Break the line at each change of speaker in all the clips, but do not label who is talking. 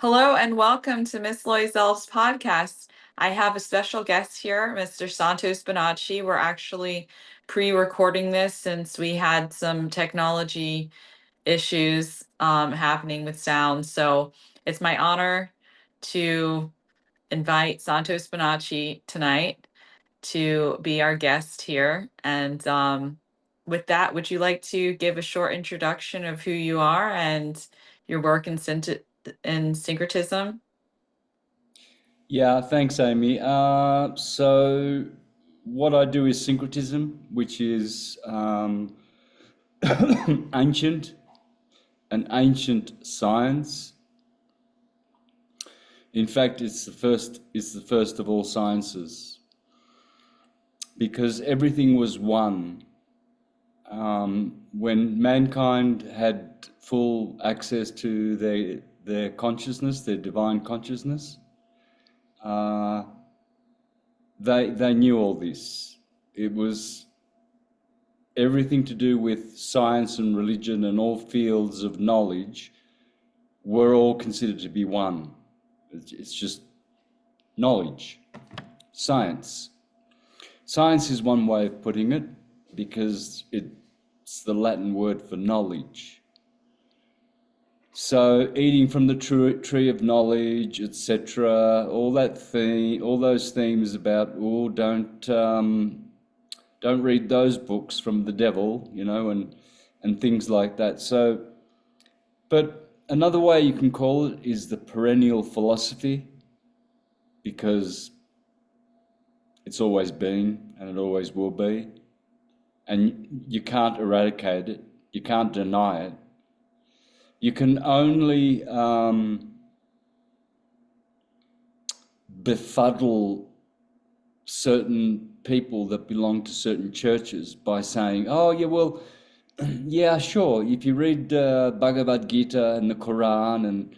Hello and welcome to Miss Loisel's podcast. I have a special guest here, Mr. Santos Bonacci. We're actually pre-recording this since we had some technology issues happening with sound. So it's my honor to invite Santos Bonacci tonight to be our guest here. And with that, would you like to give a short introduction of who you are and your work in syncretism?
Yeah, thanks, Amy. So what I do is syncretism, which is ancient, an ancient science. In fact, it's the first of all sciences because everything was one. When mankind had full access to their consciousness, their divine consciousness, uh, they knew all this. It was everything to do with science and religion and all fields of knowledge were all considered to be one. It's just knowledge, science. Science is one way of putting it because it's the Latin word for knowledge. So eating from the tree of knowledge, etc., all those themes about don't read those books from the devil, and things like that. So, but another way you can call it is the perennial philosophy, because it's always been and it always will be, and you can't eradicate it, you can't deny it. You can only befuddle certain people that belong to certain churches by saying, oh, yeah, well, yeah, sure, if you read Bhagavad Gita and the Quran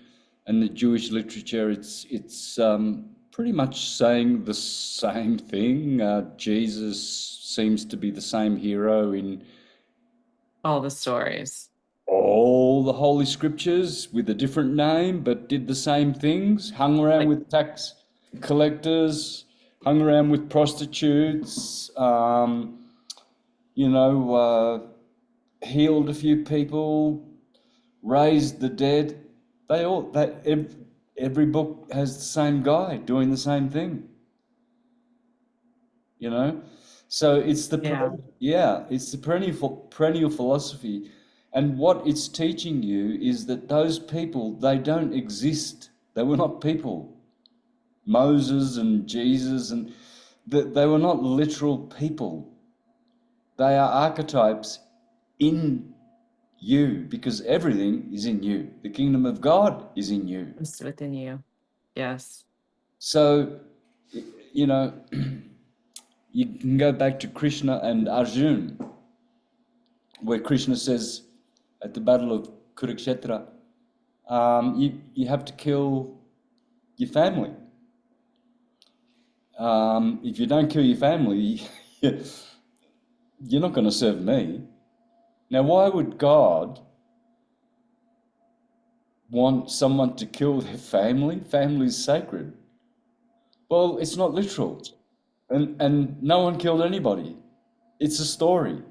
and the Jewish literature, it's pretty much saying the same thing. Jesus seems to be the same hero in
All the stories.
all the holy scriptures with a different name, but did the same things, hung around
Like,
with tax collectors, hung around with prostitutes, healed a few people, raised the dead. Every book has the same guy doing the same thing, you know. So
yeah.
it's the perennial philosophy, and what it's teaching you is that those people, they don't exist. They were not people. Moses and Jesus and they were not literal people. They are archetypes in you because everything is in you. The kingdom of God is in you.
It's within you. Yes.
So, you know, you can go back to Krishna and Arjun, where Krishna says at the Battle of Kurukshetra, you have to kill your family. If you don't kill your family, you're not going to serve me. Now, why would God want someone to kill their family? Family is sacred. Well, it's not literal. And no one killed anybody. It's a story.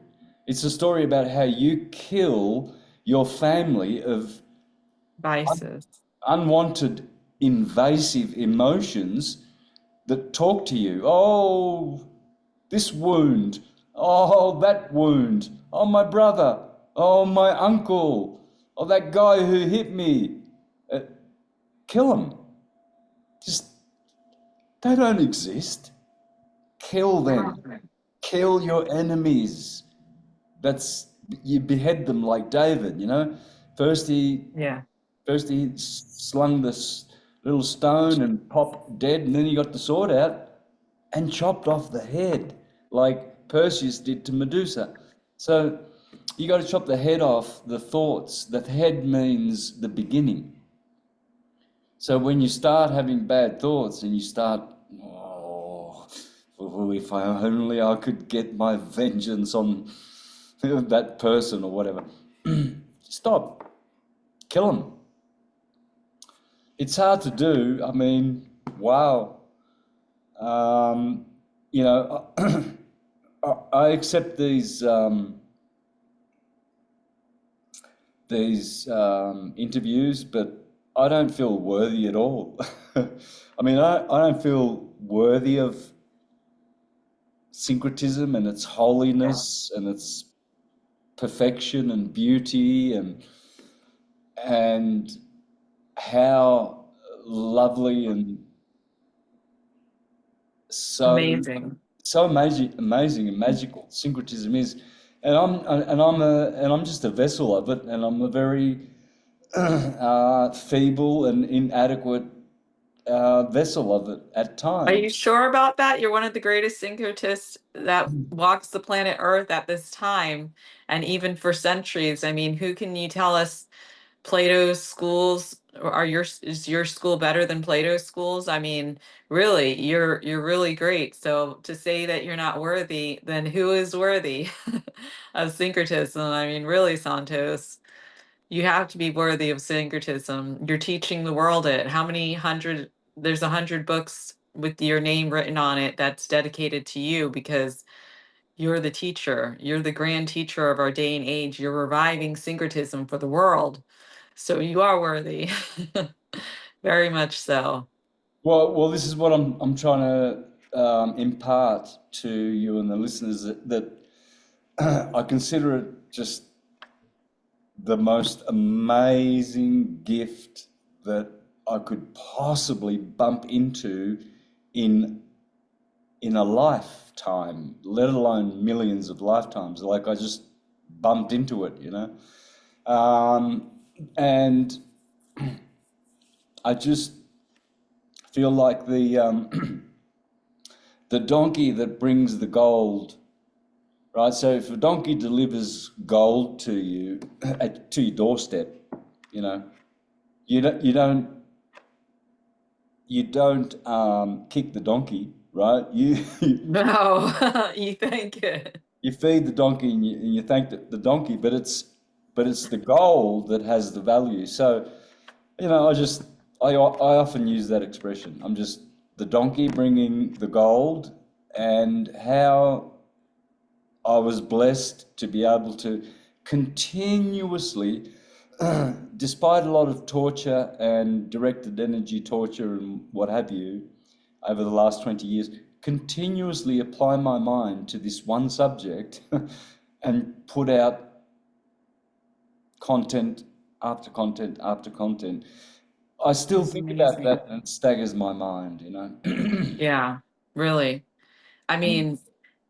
It's a story about how you kill your family of
Vices.
unwanted, invasive emotions that talk to you. Oh, this wound. Oh, that wound. Oh, my brother. Oh, my uncle. Oh, that guy who hit me. Kill them. Just, they don't exist. Kill them. Kill your enemies. You behead them like David, First he
Yeah.
First he slung this little stone and popped dead, and then he got the sword out and chopped off the head, like Perseus did to Medusa. So you got to chop the head off the thoughts. The head means the beginning. So when you start having bad thoughts and you start, oh, if only I could get my vengeance on that person or whatever, stop, kill him. it's hard to do. I mean, wow. Um, you know, I accept these interviews, but I don't feel worthy at all. I mean, I don't feel worthy of syncretism and its holiness and its perfection and beauty and how lovely and so
Amazing.
so amazing and magical syncretism is. And I'm just a vessel of it, and I'm a very feeble and inadequate vessel of it at
Are
times.
you sure about that? You're one of the greatest syncretists that walks the planet Earth at this time, and even for centuries. I mean, who can you tell us Plato's schools is your school better than Plato's schools? I mean, really, you're really great. So to say that you're not worthy, then who is worthy of syncretism? I mean, really, Santos, you have to be worthy of syncretism. You're teaching the world it. How many hundred, there's 100 books with your name written on it that's dedicated to you because you're the teacher. You're the grand teacher of our day and age. You're reviving syncretism for the world. So you are worthy. Very much so.
Well, this is what I'm trying to impart to you and the listeners that I consider it just the most amazing gift that I could possibly bump into in in a lifetime, let alone millions of lifetimes. Like I just bumped into it, you know. Um, and I just feel like the donkey that brings the gold, right? So if a donkey delivers gold to you to your doorstep, you know, you don't you don't you don't kick the donkey, right?
No, you think it.
You feed the donkey and you thank the donkey, but it's the gold that has the value. So you know, I often use that expression. I'm just the donkey bringing the gold, and how I was blessed to be able to continuously, despite a lot of torture and directed energy torture and what have you, over the last 20 years, continuously apply my mind to this one subject and put out content after content after content. I still
It's
think about
amazing.
that and it staggers my mind, you know.
Yeah, really. I mean,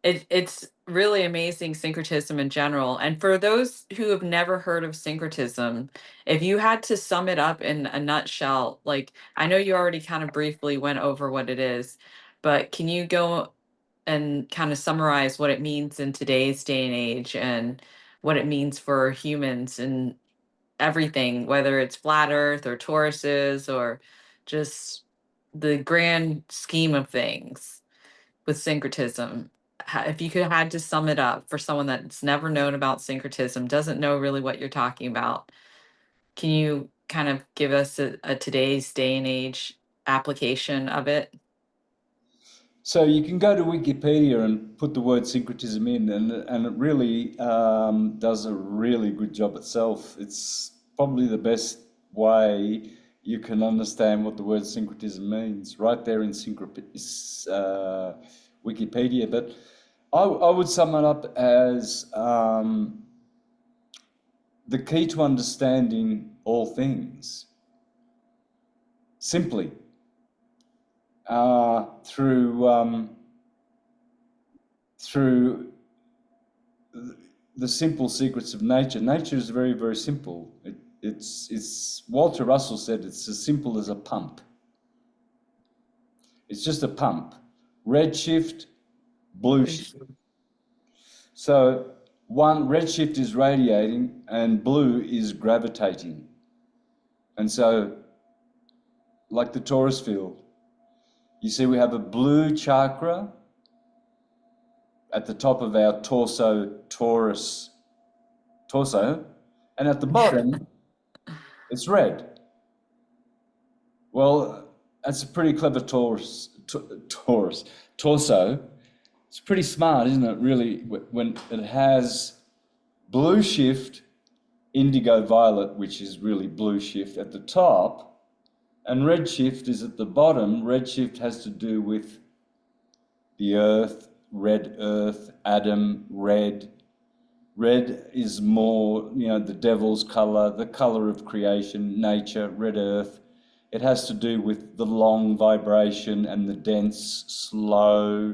it's really amazing syncretism in general. And for those who have never heard of syncretism, if you had to sum it up in a nutshell, like I know you already kind of briefly went over what it is, but can you go and kind of summarize what it means in today's day and age and what it means for humans and everything, whether it's flat Earth or Tauruses or just the grand scheme of things with syncretism? If you could had to sum it up for someone that's never known about syncretism, doesn't know really what you're talking about, can you kind of give us a today's day and age application of it?
So you can go to Wikipedia and put the word syncretism in, and it really does a really good job itself. It's probably the best way you can understand what the word syncretism means, right there in Wikipedia. But I would sum it up as the key to understanding all things simply through the simple secrets of nature. Nature is very, very simple. It's Walter Russell said it's as simple as a pump. It's just a pump. Red shift, blue shift. So one red shift is radiating and blue is gravitating. And so, like the torus field, you see we have a blue chakra at the top of our torso, and at the bottom it's red. Well, that's a pretty clever torso. It's pretty smart, isn't it, really, when it has blue shift, indigo violet, which is really blue shift at the top, and red shift is at the bottom. Red shift has to do with the earth, Adam, red. Red is more, the devil's color, the color of creation, nature, red earth. It has to do with the long vibration and the dense, slow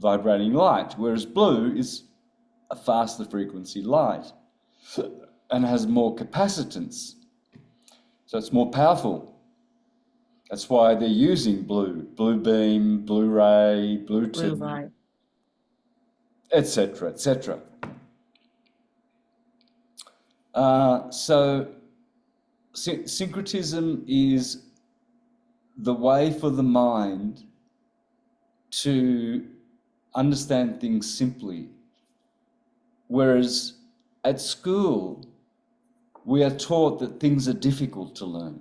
vibrating light, whereas blue is a faster frequency light and has more capacitance. So it's more powerful. That's why they're using blue beam, blue ray, blue
Blue
tube,
light.
etc., etc. So syncretism is the way for the mind to understand things simply. Whereas at school, we are taught that things are difficult to learn.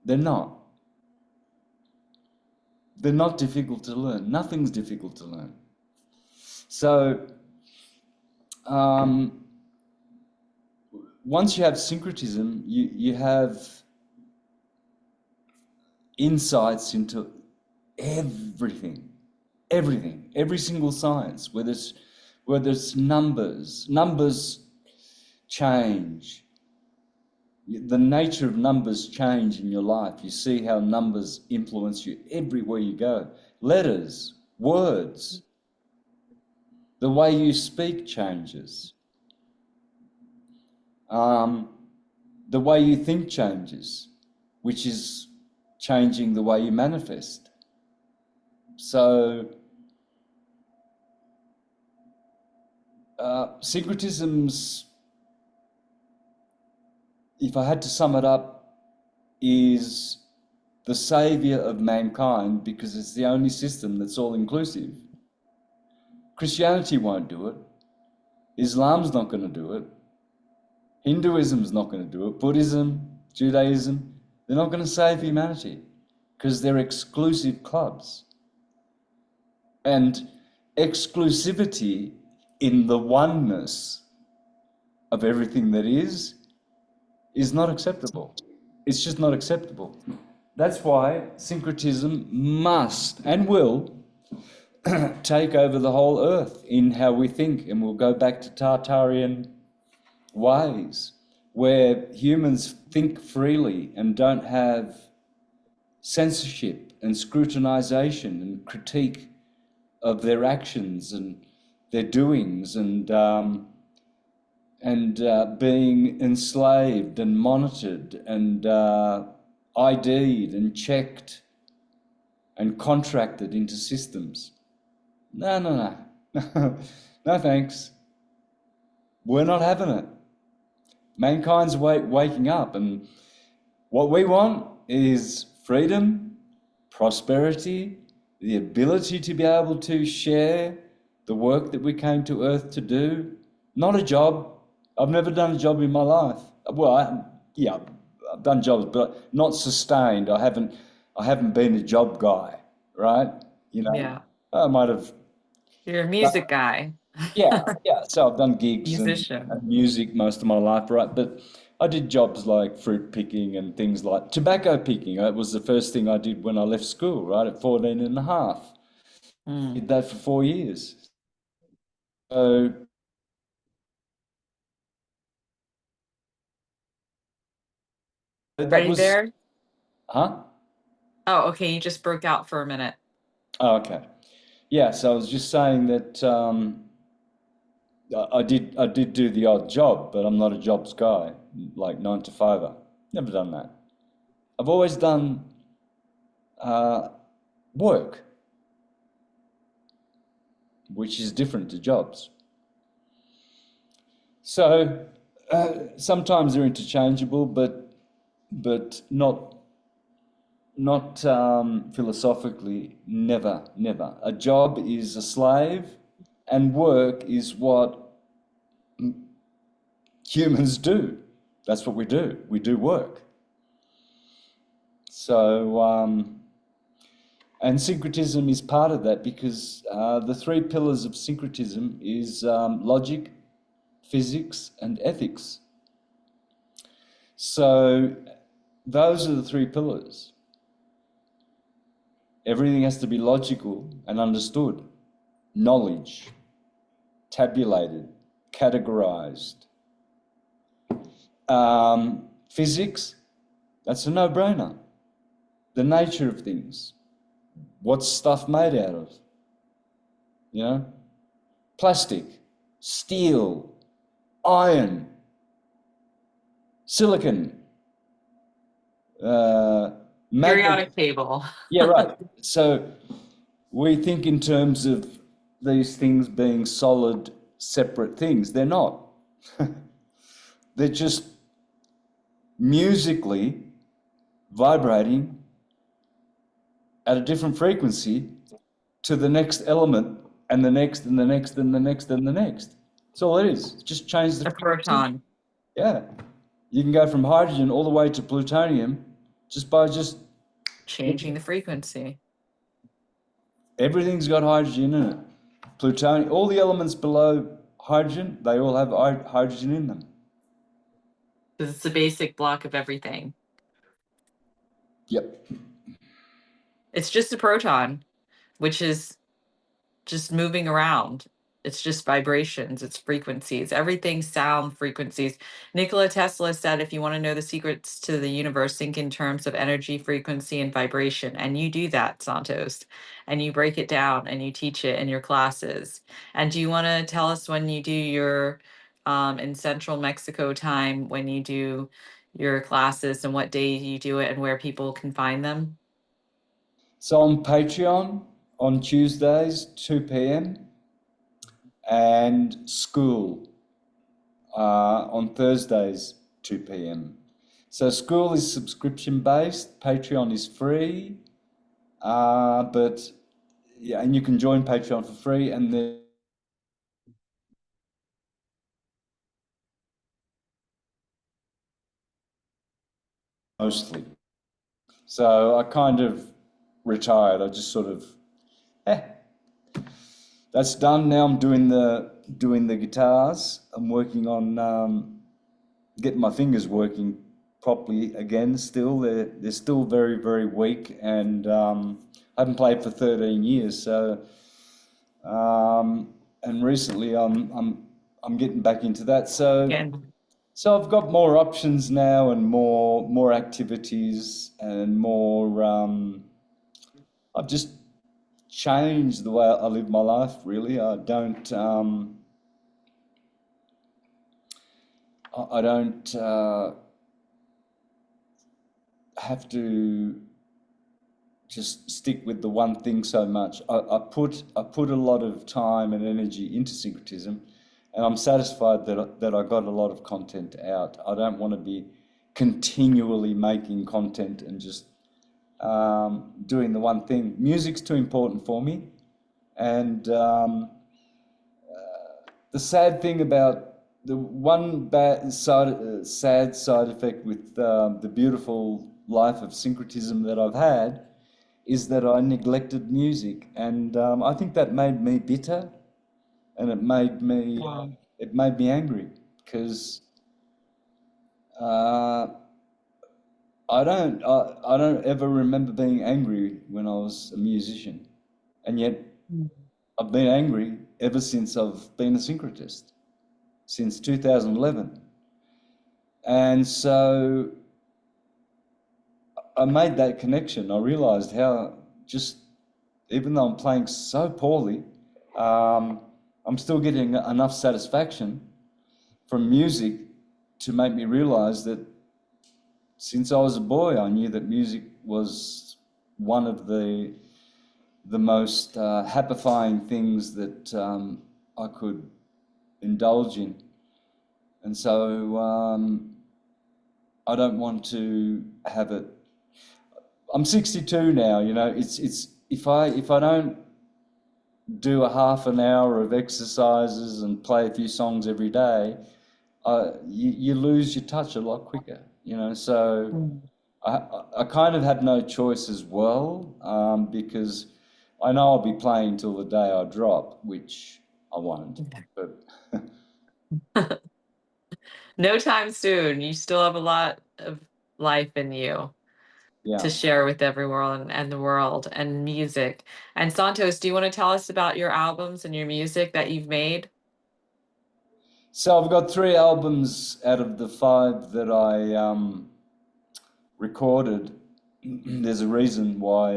They're not. They're not difficult to learn. Nothing's difficult to learn. So once you have syncretism, you have insights into everything, every single science, whether it's numbers change. The nature of numbers change in your life. You see how numbers influence you everywhere you go. Letters, words, the way you speak changes. The way you think changes, which is changing the way you manifest. So syncretism's, if I had to sum it up, is the saviour of mankind because it's the only system that's all-inclusive. Christianity won't do it. Islam's not going to do it. Hinduism's not going to do it. Buddhism, Judaism, they're not going to save humanity because they're exclusive clubs. And exclusivity in the oneness of everything that is not acceptable. It's just not acceptable. That's why syncretism must and will take over the whole earth in how we think, and we'll go back to Tartarian ways where humans think freely and don't have censorship and scrutinization and critique of their actions and their doings and being enslaved and monitored and ID'd and checked and contracted into systems. No. No thanks. We're not having it. Mankind's waking up, and what we want is freedom, prosperity, the ability to be able to share the work that we came to Earth to do. Not a job. I've never done a job in my life. Well, I've done jobs, but not sustained. I haven't been a job guy, right?
Yeah.
I might have.
You're a music guy.
Yeah. So I've done gigs and
Musician.
music most of my life, right? But I did jobs like fruit picking and things like tobacco picking. That was the first thing I did when I left school, right, at 14 and a half. Did that for 4 years. So that
Ready
was,
there?
huh?
Oh, okay. You just broke out for a minute.
Oh, okay. Yeah, so I was just saying that I did do the odd job, but I'm not a jobs guy, like 9 to 5er. Never done that. I've always done work, which is different to jobs. So sometimes they're interchangeable, but not philosophically. Never. A job is a slave, and work is what humans do. That's what we do. We do work. So, and syncretism is part of that because the three pillars of syncretism is logic, physics, and ethics. So those are the three pillars. Everything has to be logical and understood, knowledge, tabulated, categorized. Physics, that's a no-brainer. The nature of things. What's stuff made out of? You know? Plastic, steel, iron, silicon, Magnum.
Periodic table.
Yeah, right. So we think in terms of these things being solid, separate things. They're not. They're just musically vibrating at a different frequency to the next element and the next and the next and the next and the next. That's all it is. Just change the
A
frequency.
proton.
Yeah. You can go from hydrogen all the way to plutonium just by just
Changing the frequency.
everything's got hydrogen in it. Plutonium, all the elements below hydrogen, they all have hydrogen in them.
Because it's the basic block of everything.
Yep.
It's just a proton, which is just moving around. It's just vibrations, it's frequencies, everything sound frequencies. Nikola Tesla said, if you want to know the secrets to the universe, think in terms of energy, frequency, and vibration. And you do that, Santos. And you break it down and you teach it in your classes. And do you want to tell us when you do your in Central Mexico time, when you do your classes and what day you do it and where people can find them?
So on Patreon on Tuesdays, 2 p.m. and school on Thursdays, 2 p.m. So school is subscription based, Patreon is free, but yeah, and you can join Patreon for free, and then mostly. So I kind of retired. I just sort of, eh, that's done. Now I'm doing the guitars. I'm working on getting my fingers working properly again. Still, they're still very very weak, and I haven't played for 13 years. So and recently I'm getting back into that.
Again,
So I've got more options now and more activities and more. I've just changed the way I live my life. Really, I don't. I don't have to just stick with the one thing so much. I put a lot of time and energy into syncretism, and I'm satisfied that I got a lot of content out. I don't want to be continually making content and just doing the one thing. Music's too important for me, and the sad thing about the one sad side effect with the beautiful life of syncretism that I've had is that I neglected music, and I think that made me bitter, and it made me angry because uh, I don't ever remember being angry when I was a musician, and yet I've been angry ever since I've been a syncretist, since 2011. And so I made that connection. I realized how just, even though I'm playing so poorly, I'm still getting enough satisfaction from music to make me realize that since I was a boy, I knew that music was one of the most happifying things that I could indulge in. And so I don't want to have it. I'm 62 now, you know. It's if I don't do a half an hour of exercises and play a few songs every day, you lose your touch a lot quicker, you know. So I kind of had no choice as well, because I know I'll be playing till the day I drop, which I won't. But
No time soon. You still have a lot of life in you
yeah.
to share with everyone and the world and music. And Santos, do you want to tell us about your albums and your music that you've made?
So I've got three albums out of the five that I recorded. There's a reason why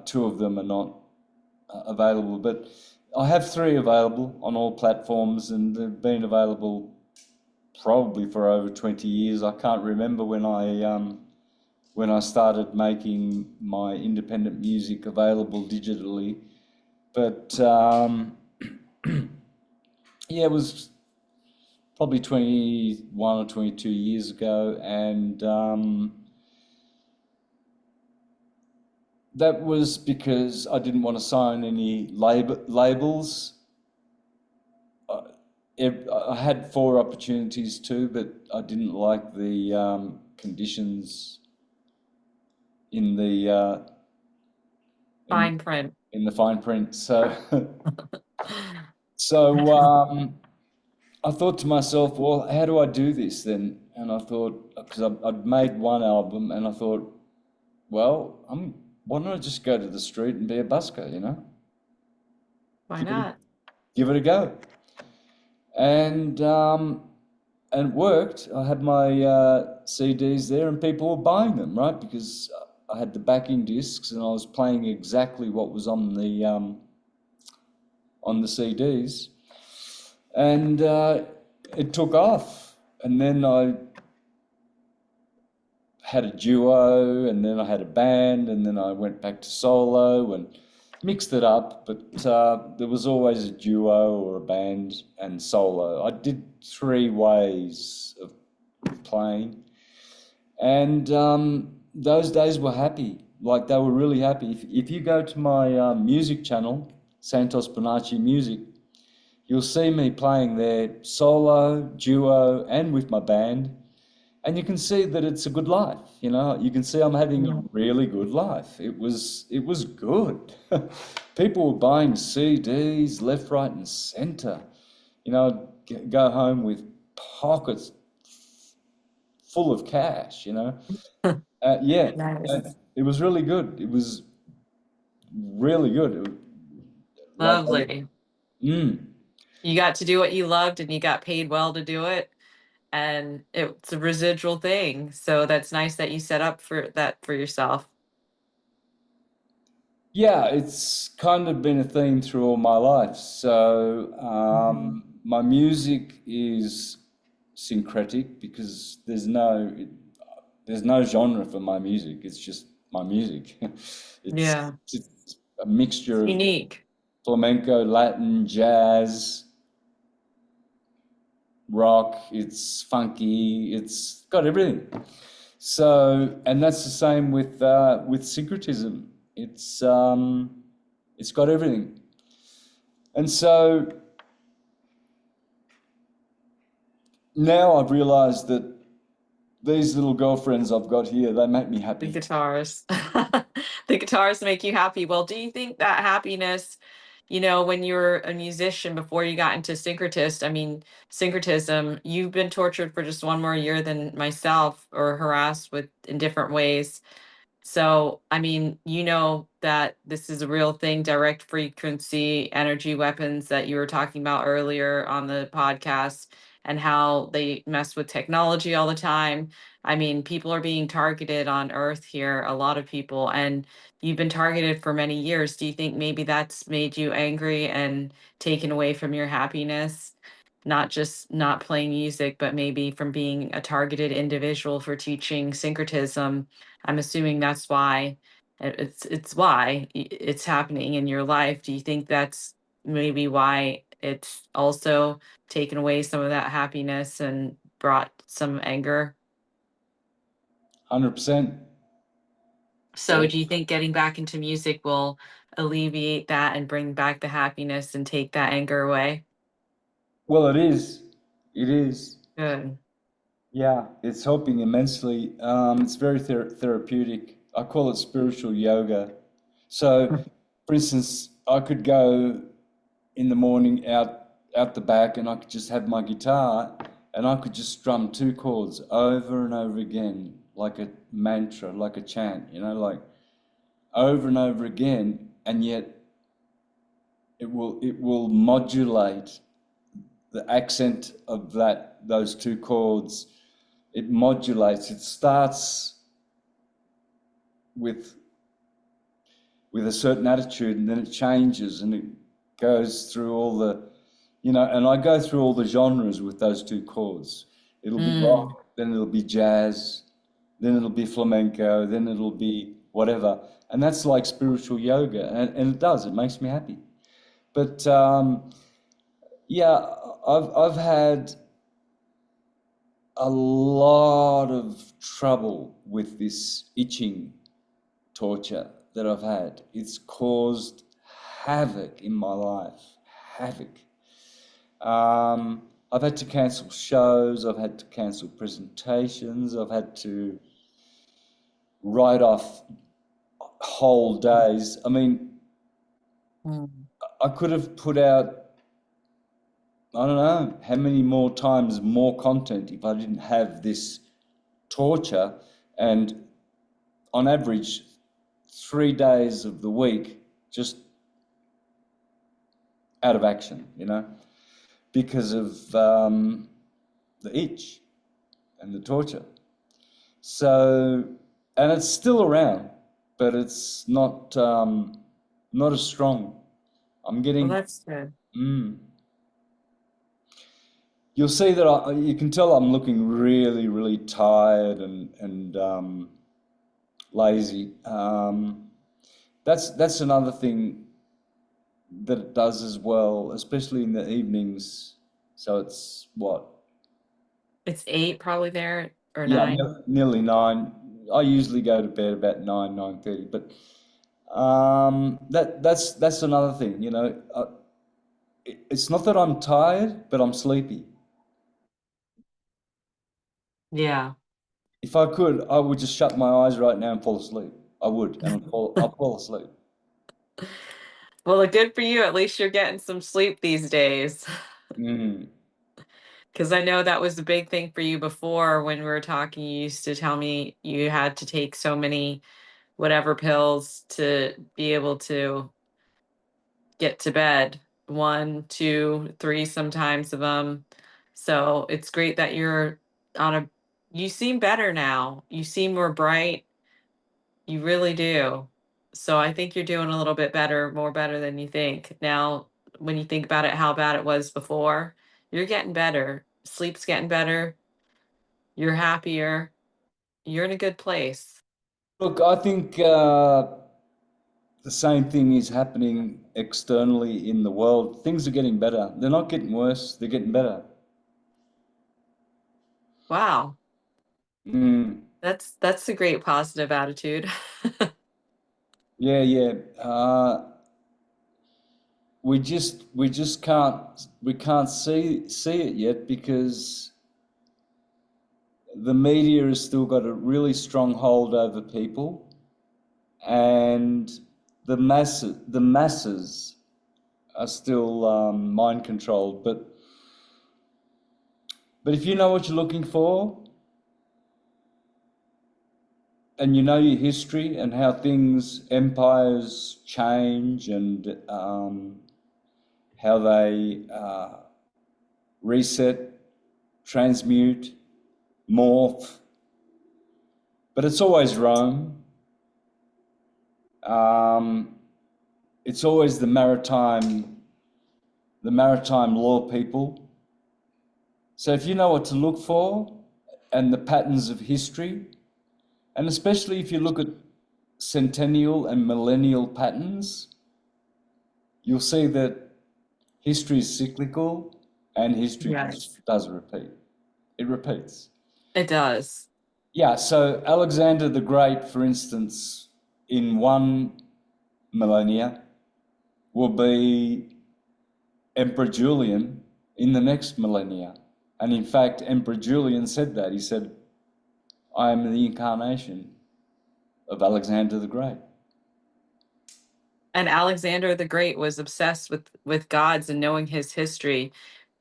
two of them are not available, but I have three available on all platforms, and they've been available probably for over 20 years. I can't remember when I started making my independent music available digitally, but yeah, it was probably 21 or 22 years ago, and that was because I didn't want to sign any labels. Uh, I had four opportunities too, but I didn't like the conditions in
Fine print.
the fine print. So so I thought to myself, well, how do I do this then? And I thought, because I'd made one album, and I thought, well, why don't I just go to the street and be a busker,
Why
Give it,
not?
give it a go. And it worked. I had my CDs there, and people were buying them, right? Because I had the backing discs, and I was playing exactly what was on the CDs, and it took off. And then I had a duo, and then I had a band, and then I went back to solo and mixed it up. But there was always a duo or a band and solo. I did three ways of playing, and those days were happy. Like, they were really happy. If you go to my music channel, Santos Bonacci Music, you'll see me playing there solo, duo, and with my band. And you can see that it's a good life. You can see I'm having a really good life. It was good. People were buying CDs left, right, and centre. I'd go home with pockets full of cash. Yeah,
Nice.
it was really good. It was really good. Like,
Lovely.
mm,
You got to do what you loved and you got paid well to do it. And it's a residual thing. So that's nice that you set up for that for yourself.
yeah, it's kind of been a theme through all my life. So
Mhm.
my music is syncretic because there's no genre for my music. It's just my music. It's,
Yeah.
it's a mixture
It's
of
unique.
flamenco, Latin, jazz, rock. It's funky. It's got everything. So, and that's the same with syncretism. It's got everything. And so now I've realized that these little girlfriends I've got here, they make me
The
happy.
guitars. The guitars make you happy. Well, do you think that happiness, when you were a musician before you got into syncretism, you've been tortured for just one more year than myself or harassed with in different ways. So, that this is a real thing, direct frequency energy weapons that you were talking about earlier on the podcast, and how they mess with technology all the time. People are being targeted on Earth here, a lot of people, and you've been targeted for many years. Do you think maybe that's made you angry and taken away from your happiness? Not just not playing music, but maybe from being a targeted individual for teaching syncretism. I'm assuming that's why it's why it's happening in your life. Do you think that's maybe why it's also taken away some of that happiness and brought some anger?
100%.
So do you think getting back into music will alleviate that and bring back the happiness and take that anger away?
Well, it is. It is.
Good.
Yeah, it's helping immensely. It's very therapeutic. I call it spiritual yoga. So, for instance, I could go in the morning out the back, and I could just have my guitar, and I could just strum two chords over and over again, like a mantra, like a chant, like over and over again, and yet it will modulate the accent of those two chords. It modulates. It starts with with a certain attitude, and then it changes, and it goes through all the, and I go through all the genres with those two chords. It'll be
Mm.
rock, then it'll be jazz, then it'll be flamenco, then it'll be whatever. And that's like spiritual yoga, and it does. It makes me happy. But yeah, I've had a lot of trouble with this itching torture that I've had. It's caused havoc in my life, havoc. I've had to cancel shows, I've had to cancel presentations, I've had to write off whole days. I mean,
Mm.
I could have put out, I don't know, how many more times more content if I didn't have this torture. And on average, 3 days of the week just out of action, because of the itch and the torture. So, and it's still around, but it's not as strong. I'm
Well,
getting.
that's good.
Mm, you'll see that you can tell I'm looking really, really tired and lazy. That's another thing that it does as well, especially in the evenings. So it's what?
It's 8 probably there or
Yeah,
9.
nearly 9. I usually go to bed about 9:30, but that's another thing. It's not that I'm tired, but I'm sleepy.
Yeah.
If I could, I would just shut my eyes right now and fall asleep. I would, and I'll fall asleep.
Well, good for you. At least you're getting some sleep these days.
Mm.
Because I know that was the big thing for you before when we were talking. You used to tell me you had to take so many whatever pills to be able to get to bed. One, two, three, sometimes of them. So it's great that you're on a, you seem better now. You seem more bright. You really do. So I think you're doing a little bit better, more better than you think. Now, when you think about it, how bad it was before, you're getting better. Sleep's getting better. You're happier. You're in a good place.
Look, I think the same thing is happening externally in the world. Things are getting better. They're not getting worse. They're getting better.
Wow.
Mm.
That's a great positive attitude.
Yeah, yeah. We just can't see it yet because the media has still got a really strong hold over people, and the masses are still mind controlled. But if you know what you're looking for, and you know your history and how empires change, and how they reset, transmute, morph, but it's always Rome. Um, it's always the maritime law people. So if you know what to look for and the patterns of history, and especially if you look at centennial and millennial patterns, you'll see that history is cyclical and history
Yes,
does repeat. It repeats.
it does.
Yeah, so Alexander the Great, for instance, in one millennia will be Emperor Julian in the next millennia. And in fact, Emperor Julian said that. He said, I am the incarnation of Alexander the Great.
And Alexander the Great was obsessed with gods and knowing his history,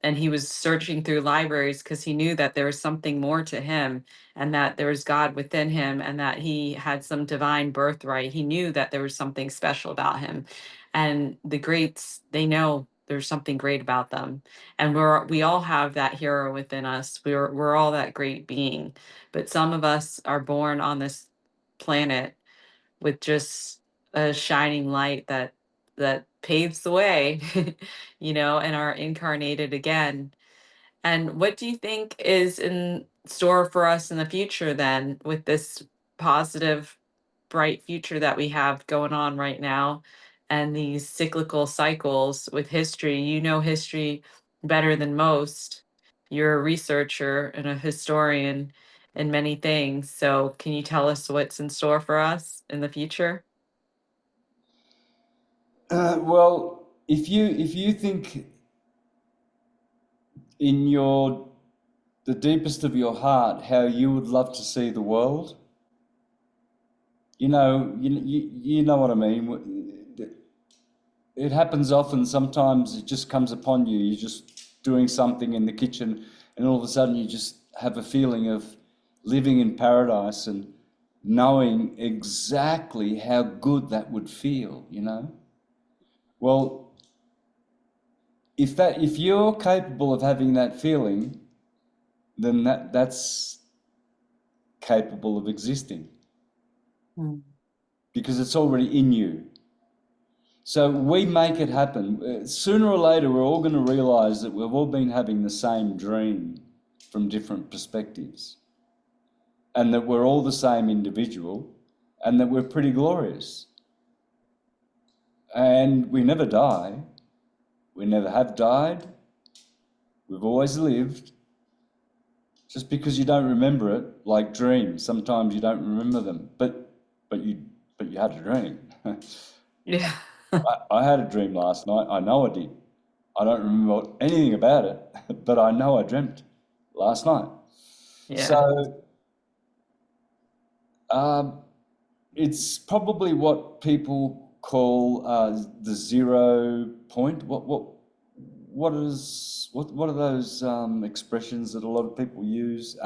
and he was searching through libraries because he knew that there was something more to him, and that there was God within him, and that he had some divine birthright. He knew that there was something special about him. And the greats, they know there's something great about them. And we all have that hero within us. We're all that great being. But some of us are born on this planet with just a shining light that paves the way, and are incarnated again. And what do you think is in store for us in the future then, with this positive, bright future that we have going on right now, and these cyclical cycles with history? You know history better than most. You're a researcher and a historian in many things. So can you tell us what's in store for us in the future?
Well, if you think in the deepest of your heart how you would love to see the world, you know what I mean. It happens often. Sometimes it just comes upon you. You're just doing something in the kitchen, and all of a sudden you just have a feeling of living in paradise and knowing exactly how good that would feel. Well, if you're capable of having that feeling, then that's capable of existing
Mm.
because it's already in you. So we make it happen. Sooner or later, we're all going to realize that we've all been having the same dream from different perspectives, and that we're all the same individual, and that we're pretty glorious. And we never die. We never have died. We've always lived. Just because you don't remember it, like dreams, sometimes you don't remember them, but you had a dream.
Yeah.
I had a dream last night. I know I did. I don't remember anything about it, but I know I dreamt last night.
Yeah.
So um, it's probably what people call the 0 point. What are those expressions that a lot of people use?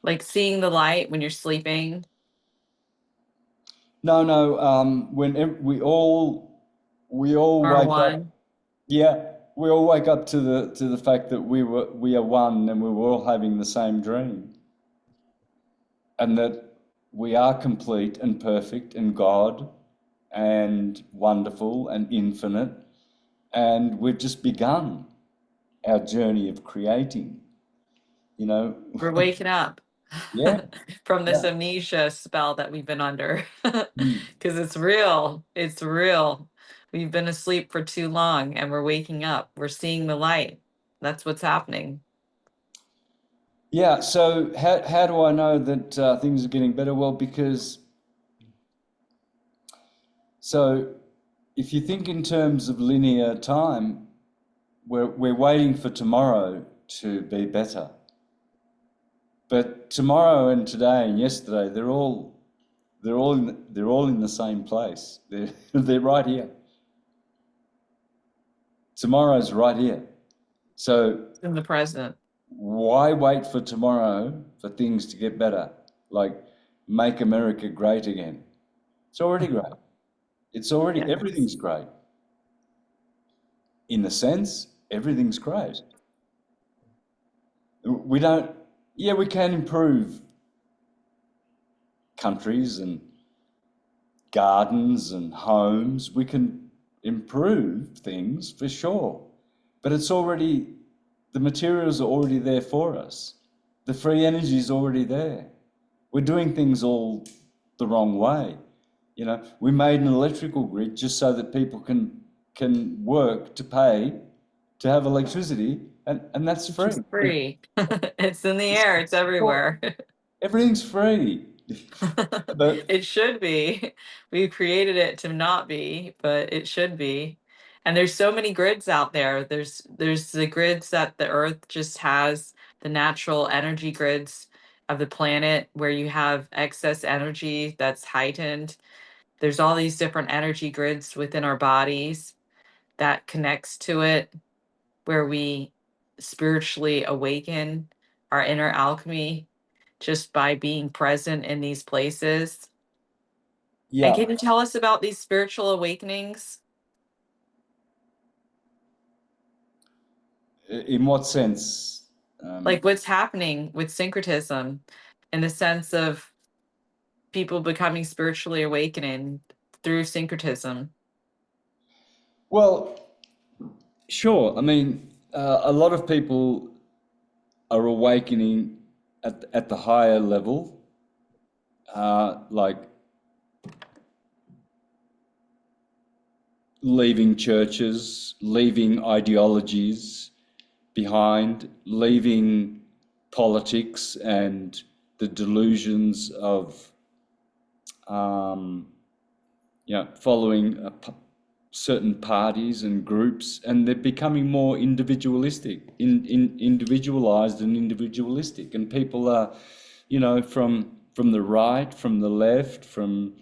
Like seeing the light when you're sleeping.
No, no. When we all
Or
wake up,
one.
yeah, we all wake up to the fact that we are one, and we were all having the same dream, and that we are complete and perfect and God and wonderful and infinite, and we've just begun our journey of creating. You know,
We're waking up
yeah,
from this
yeah.
amnesia spell that we've been under.
Mm.
Because it's real. It's real. We've been asleep for too long and we're waking up. We're seeing the light. That's what's happening.
Yeah. So how do I know that things are getting better? Well, because so if you think in terms of linear time, we're waiting for tomorrow to be better. But tomorrow and today and yesterday, they're all in the same place. They're right here. Tomorrow's right here. So
In the present.
why wait for tomorrow for things to get better? Like make America great again. It's already great.
Yes.
Everything's great. In a sense, everything's great. We don't, yeah, we can improve countries and gardens and homes. We can improve things for sure, but the materials are already there for us. The free energy is already there. We're doing things all the wrong way. We made an electrical grid just so that people can work to pay to have electricity, and that's
Which
free.
is free. It's in the air. It's everywhere.
Everything's free. But
It should be. We've created it to not be, but it should be. And there's so many grids out there. There's the grids that the earth just has, the natural energy grids of the planet where you have excess energy that's heightened. There's all these different energy grids within our bodies that connects to it, where we spiritually awaken our inner alchemy just by being present in these places. And
Yeah.
can you tell us about these spiritual awakenings?
In what sense?
Like what's happening with syncretism in the sense of people becoming spiritually awakening through syncretism?
Well, sure. I mean, a lot of people are awakening at the higher level, like leaving churches, leaving ideologies behind, leaving politics and the delusions of, um, following certain parties and groups, and they're becoming more individualistic, individualized and individualistic. And people are, from the right, from the left, from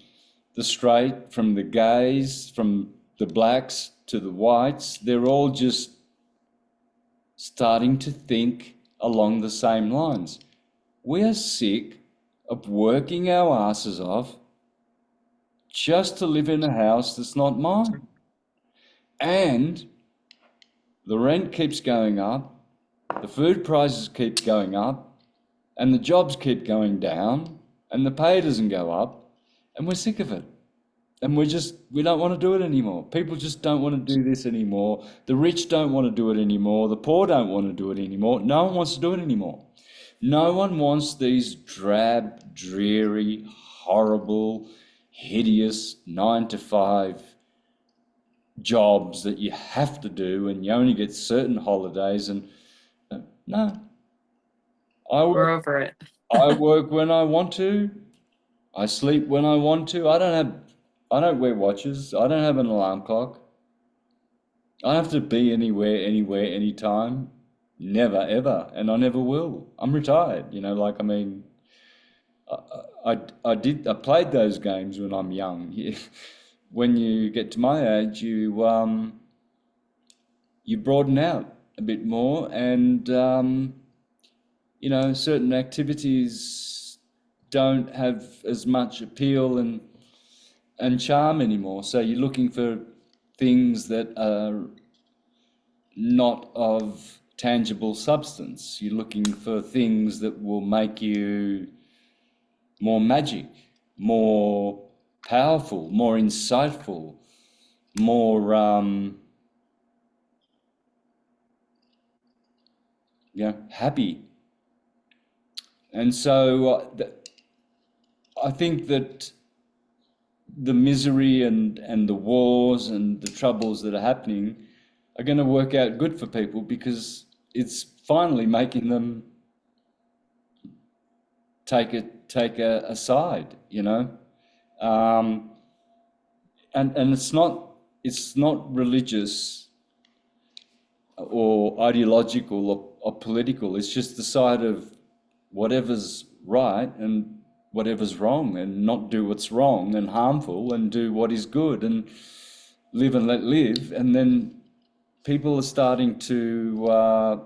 the straight, from the gays, from the blacks to the whites, they're all just starting to think along the same lines. We are sick of working our asses off just to live in a house that's not mine. And the rent keeps going up, the food prices keep going up, and the jobs keep going down, and the pay doesn't go up, and we're sick of it. And we don't want to do it anymore. People just don't want to do this anymore. The rich don't want to do it anymore. The poor don't want to do it anymore. No one wants to do it anymore. No one wants these drab, dreary, horrible, hideous 9 to 5 jobs that you have to do and you only get certain holidays. And no, I
We're
work,
over it.
I work when I want to. I sleep when I want to. I don't wear watches. I don't have an alarm clock. I don't have to be anywhere, anytime. Never, ever. And I never will. I'm retired, I mean, I played those games when I'm young. When you get to my age, you broaden out a bit more, and certain activities don't have as much appeal and charm anymore. So you're looking for things that are not of tangible substance. You're looking for things that will make you more magic, more powerful, more insightful, more happy. And so I think that the misery and the wars and the troubles that are happening are going to work out good for people, because it's finally making them take a side, um, and it's not religious or ideological or political. It's just the side of whatever's right and whatever's wrong, and not do what's wrong and harmful, and do what is good and live and let live. And then people are starting to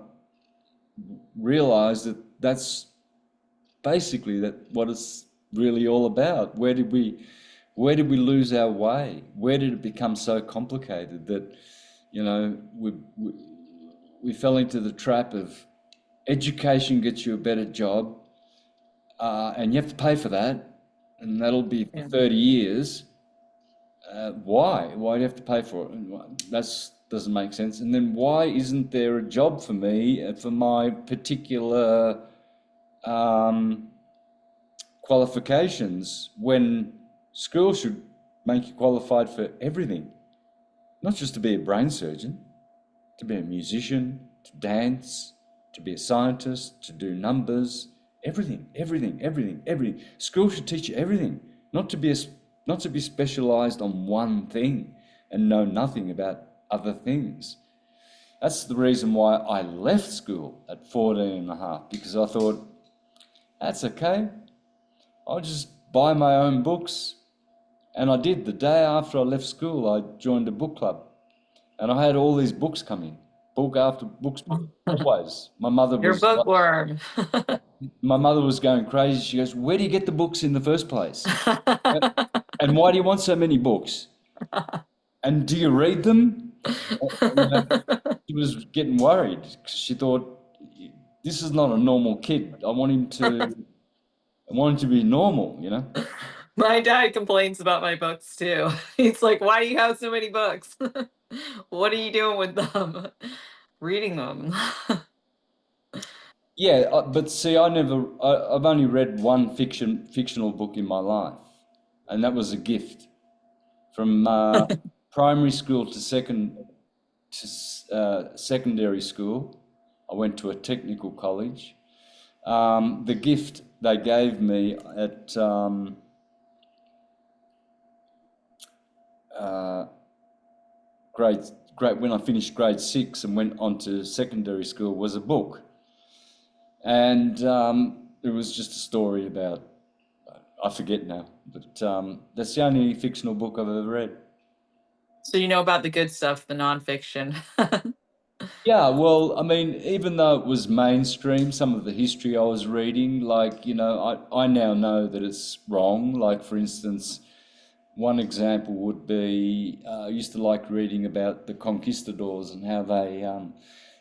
realize that that's basically what it's really all about. Where did we lose our way? Where did it become so complicated that we fell into the trap of education gets you a better job, and you have to pay for that, and that'll be for
Yeah.
30 years. Why? Why do you have to pay for it? That doesn't make sense. And then why isn't there a job for me for my particular qualifications, when school should make you qualified for everything? Not just to be a brain surgeon, to be a musician, to dance, to be a scientist, to do numbers, everything, everything, everything, everything. School should teach you everything, not to be specialized on one thing and know nothing about other things. That's the reason why I left school at 14 and a half, because I thought, that's okay. I'll just buy my own books. And I did. The day after I left school, I joined a book club. And I had all these books coming, book after books, always.
Your bookworm.
My mother was going crazy. She goes, "Where do you get the books in the first place? And why do you want so many books? And do you read them?" You know, she was getting worried because she thought, this is not a normal kid. I want him to be normal, you know?
My dad complains about my books too. He's like, "Why do you have so many books? What are you doing with them? Reading them."
Yeah, but see, I've only read one fictional book in my life, and that was a gift from primary school to secondary school. I went to a technical college. The gift they gave me at uh, grade when I finished grade 6 and went on to secondary school was a book, and it was just a story about, I forget now, but that's the only fictional book I've ever read.
So you know about the good stuff, the nonfiction.
Yeah, well, I mean, even though it was mainstream, some of the history I was reading, like, I now know that it's wrong. Like, for instance, one example would be I used to like reading about the conquistadors and how they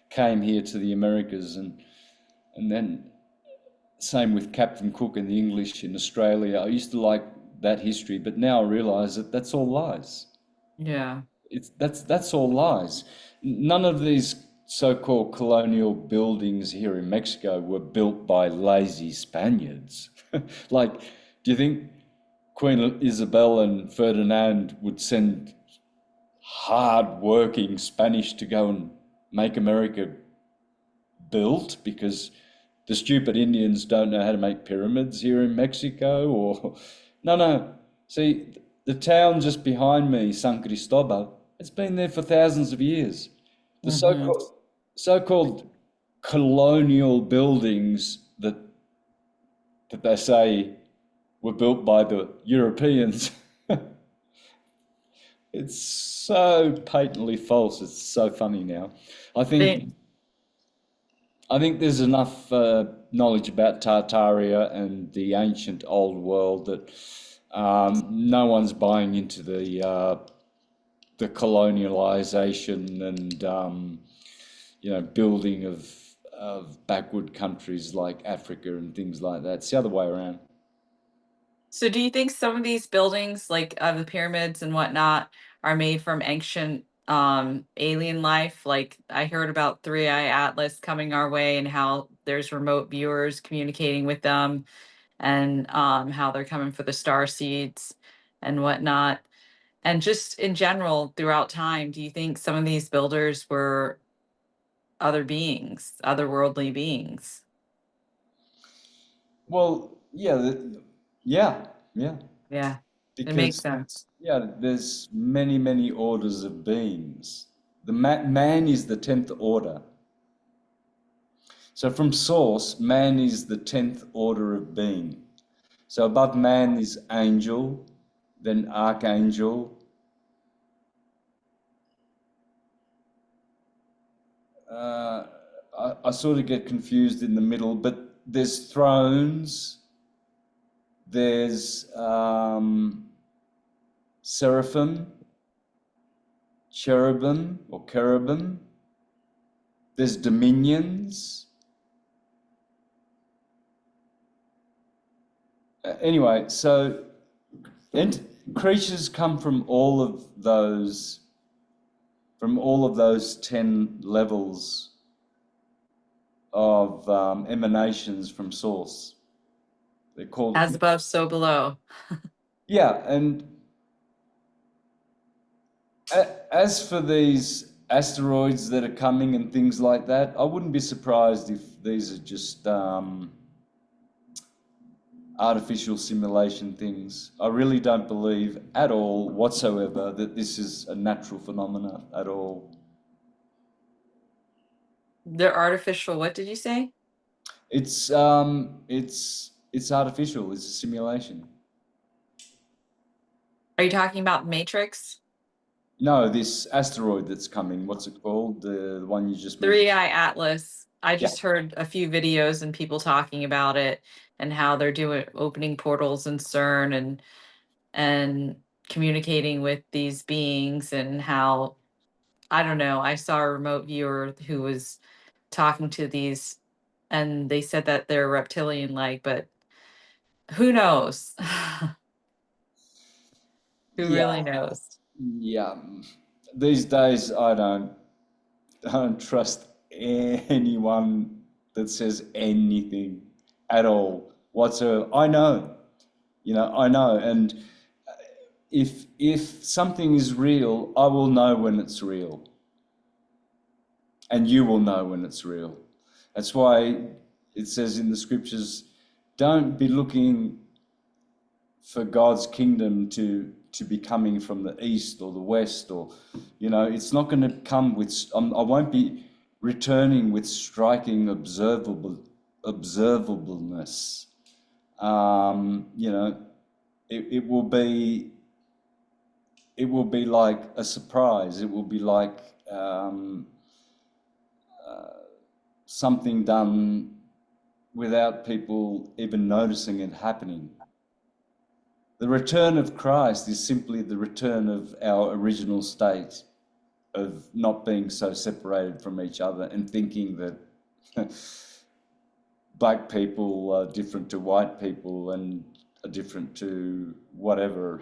came here to the Americas, and then same with Captain Cook and the English in Australia. I used to like that history, but now I realise that that's all lies.
Yeah.
That's all lies. None of these so-called colonial buildings here in Mexico were built by lazy Spaniards. Like, do you think Queen Isabel and Ferdinand would send hard-working Spanish to go and make America built because the stupid Indians don't know how to make pyramids here in Mexico? Or no, no. See, the town just behind me, San Cristobal, it's been there for thousands of years. The
Hmm.
so-called colonial buildings that they say were built by the Europeans, it's so patently false. It's so funny now. I think
They,
I think there's enough knowledge about Tartaria and the ancient old world that no one's buying into the colonialization and building of backward countries like Africa and things like that. It's the other way around.
so do you think some of these buildings, like the pyramids and whatnot, are made from ancient alien life? Like I heard about Three Eye Atlas coming our way and how there's remote viewers communicating with them, and how they're coming for the star seeds and whatnot. And just in general, throughout time, do you think some of these builders were other beings, otherworldly beings?
Well, yeah, yeah, yeah,
Yeah, it makes
because
sense.
yeah, there's many, many orders of beings. Man is the 10th order. So from source, man is the 10th order of being. So above man is angel, then archangel. Uh, I sort of get confused in the middle, but there's thrones, there's seraphim, cherubim or cherubim, there's dominions. Anyway, so creatures come from all of those 10 levels of emanations from source. They're called,
As above, so below.
yeah. And as for these asteroids that are coming and things like that, I wouldn't be surprised if these are just artificial simulation things. I really don't believe at all whatsoever that this is a natural phenomena at all.
They're artificial. What did you say?
It's artificial. It's a simulation.
Are you talking about Matrix?
No, this asteroid that's coming. What's it called? The one you just mentioned.
3i Atlas. I
Yeah,
just heard a few videos and people talking about it and how they're doing opening portals in CERN and communicating with these beings and how I don't know. I saw a remote viewer who was talking to these and they said that they're reptilian like, but who knows? Who
yeah,
really knows?
yeah. These days, I don't trust anyone that says anything at all whatsoever. I know, and if something is real, I will know when it's real, and you will know when it's real. That's why it says in the scriptures, don't be looking for God's kingdom to be coming from the east or the west, or it's not going to come with. I won't be returning with striking observableness. It will be like a surprise. It will be like something done without people even noticing it happening. The return of Christ is simply the return of our original state of not being so separated from each other and thinking that black people are different to white people and are different to whatever.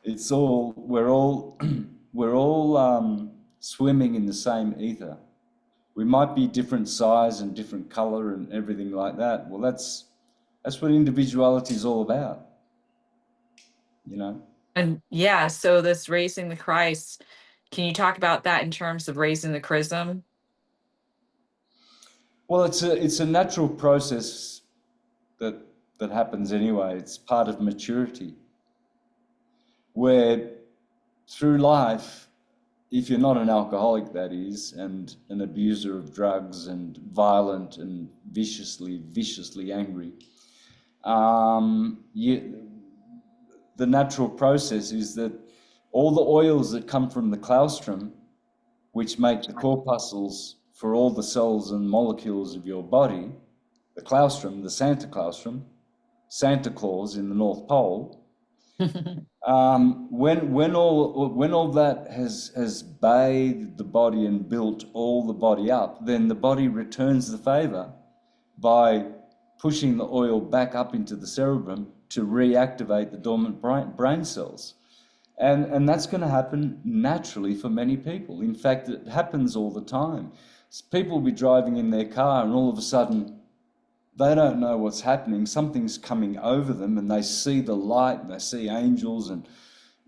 It's all we're all swimming in the same ether. We might be different size and different color and everything like that. Well, that's what individuality is all about, you know.
And yeah, so this raising the Christ, can you talk about that in terms of raising the chrism?
Well, it's a natural process that happens anyway. It's part of maturity, where through life, if you're not an alcoholic, that is, and an abuser of drugs and violent and viciously angry, the natural process is that all the oils that come from the claustrum, which make the corpuscles for all the cells and molecules of your body, the claustrum, the Santa claustrum, Santa Claus in the North Pole, when all that has bathed the body and built all the body up, then the body returns the favor by pushing the oil back up into the cerebrum to reactivate the dormant brain cells. And that's going to happen naturally for many people. In fact, it happens all the time. People will be driving in their car and all of a sudden they don't know what's happening. Something's coming over them and they see the light and they see angels and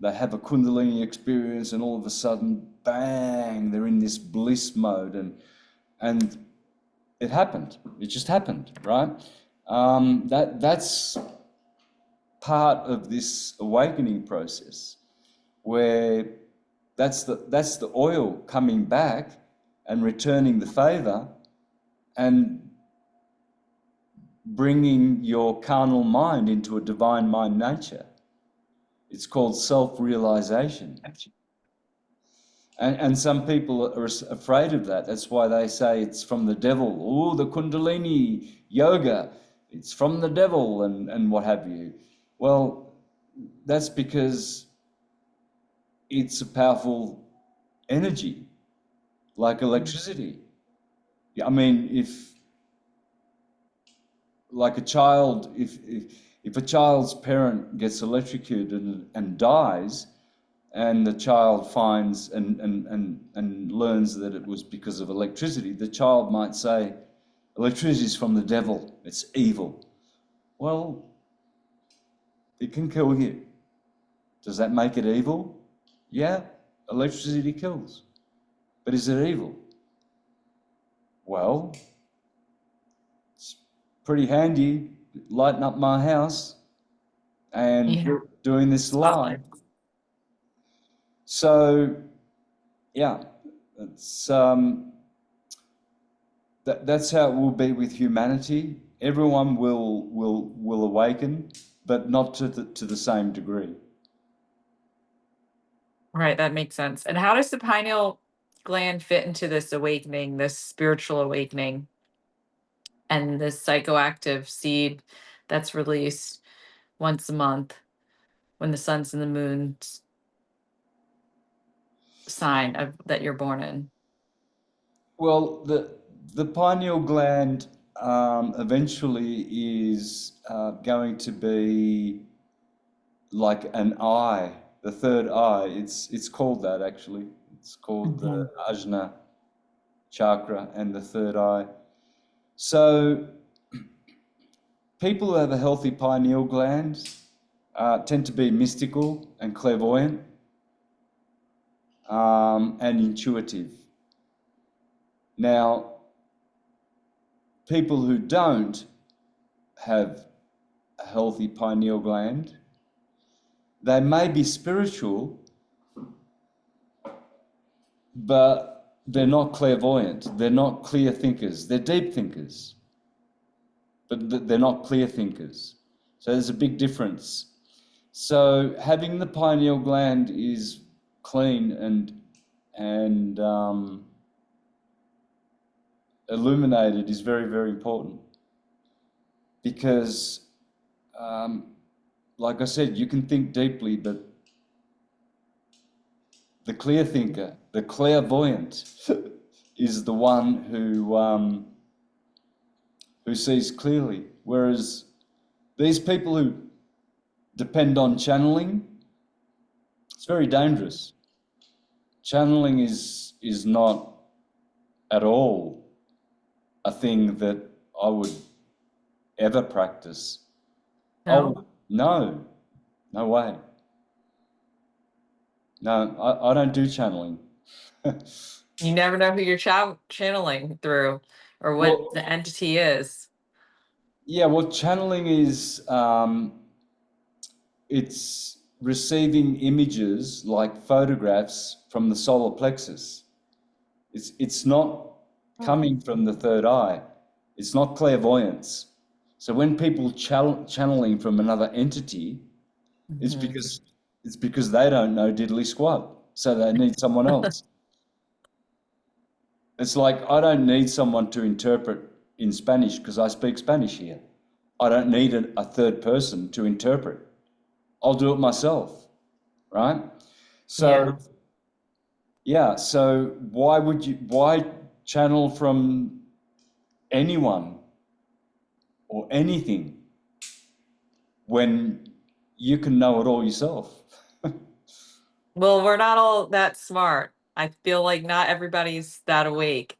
they have a Kundalini experience, and all of a sudden, bang, they're in this bliss mode, and it happened. It just happened, right? That's part of this awakening process, where that's the oil coming back and returning the favor and bringing your carnal mind into a divine mind nature. It's called self-realization. And some people are afraid of that. That's why they say it's from the devil. Oh, the Kundalini yoga, it's from the devil and what have you. Well, that's because it's a powerful energy, like electricity. I mean, if like a child, if a child's parent gets electrocuted and dies, and the child finds and learns that it was because of electricity, the child might say, electricity is from the devil, it's evil. Well, it can kill you. Does that make it evil? Yeah, electricity kills. But is it evil? Well, it's pretty handy lighting up my house and
Yeah.
doing this live.
Spotlight.
So yeah, it's that's how it will be with humanity. Everyone will awaken, but not to the same degree.
Right, that makes sense. And how does the pineal gland fit into this awakening, this spiritual awakening, and this psychoactive seed that's released once a month when the sun's and the moon's sign of that you're born in?
Well, the pineal gland eventually is going to be like an eye, the third eye. It's called that actually. It's called the
Mhm.
Ajna chakra and the third eye. So people who have a healthy pineal gland tend to be mystical and clairvoyant and intuitive. Now, people who don't have a healthy pineal gland, they may be spiritual, but they're not clairvoyant. They're not clear thinkers. They're deep thinkers, but they're not clear thinkers. So there's a big difference. So having the pineal gland is clean and illuminated is very, very important because, um, like I said, you can think deeply, but the clear thinker, the clairvoyant, is the one who sees clearly. Whereas these people who depend on channeling, it's very dangerous. Channeling is not at all a thing that I would ever practice.
No,
Oh, no, no way. No, I don't do channeling.
you never know who you're channeling through or what
Well,
the entity is.
yeah, well, channeling is it's receiving images like photographs from the solar plexus. It's not coming from the third eye. It's not clairvoyance. So when people channeling from another entity, it's
Mhm.
because it's because they don't know diddly squat. So they need someone else. It's like I don't need someone to interpret in Spanish because I speak Spanish here. I don't need a third person to interpret. I'll do it myself, right? So
Yeah.
yeah, so why channel from anyone or anything when you can know it all yourself?
Well, we're not all that smart. I feel like not everybody's that awake.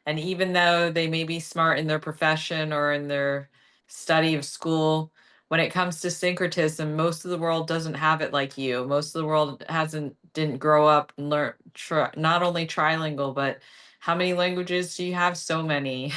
And even though they may be smart in their profession or in their study of school, when it comes to syncretism, most of the world doesn't have it like you. Most of the world didn't grow up and learn not only trilingual, but how many languages do you have? So many.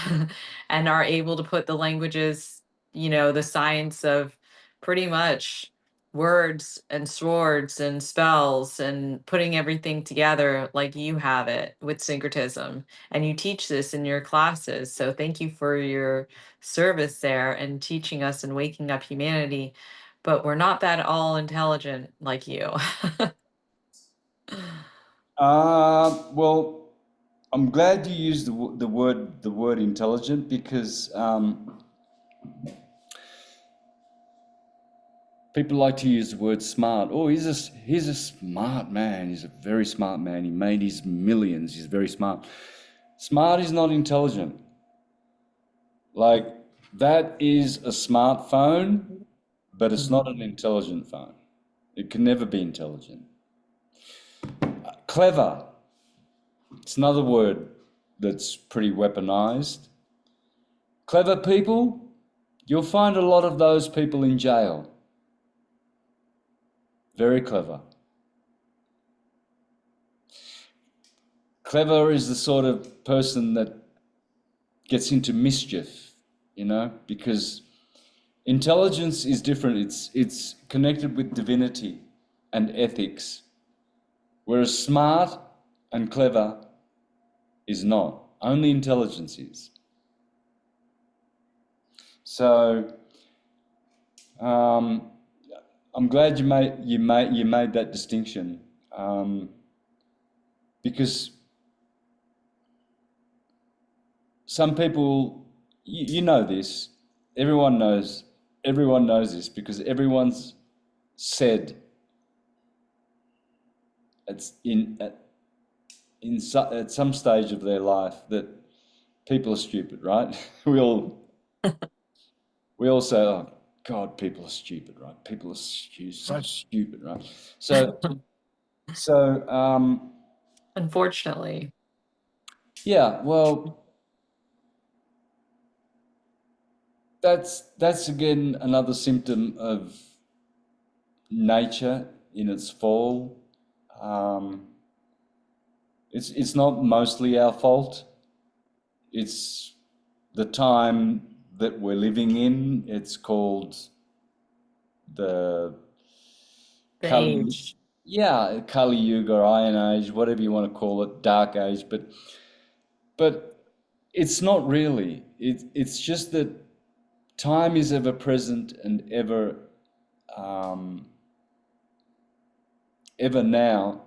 And are able to put the languages, the science of pretty much words and swords and spells and putting everything together like you have it with syncretism. And you teach this in your classes. So thank you for your service there and teaching us and waking up humanity. But we're not that all intelligent like you.
Well, I'm glad you used the word intelligent because people like to use the word smart. Oh, he's a smart man. He's a very smart man. He made his millions. He's very smart. Smart is not intelligent. Like that is a smartphone, but it's not an
Mhm.
intelligent phone. It can never be intelligent. Clever. It's another word that's pretty weaponized. Clever people, you'll find a lot of those people in jail. Very clever. Clever is the sort of person that gets into mischief, because Intelligence is different. It's connected with divinity and ethics, whereas smart and clever is not. Only intelligence is. So um, I'm glad you made that distinction, because some people, you know this, everyone knows this because everyone's said it's at some stage of their life that people are stupid, right? We all say, "Oh God, people are stupid, right? People are so stupid, right?" So so
Unfortunately.
yeah, well, that's again another symptom of nature in its fall. Um, it's not mostly our fault. It's the time that we're living in. It's called the
The
Kali,
age.
yeah, Kali Yuga, Iron Age, whatever you want to call it, Dark Age. But it's not really. It's just that time is ever present and um, ever now.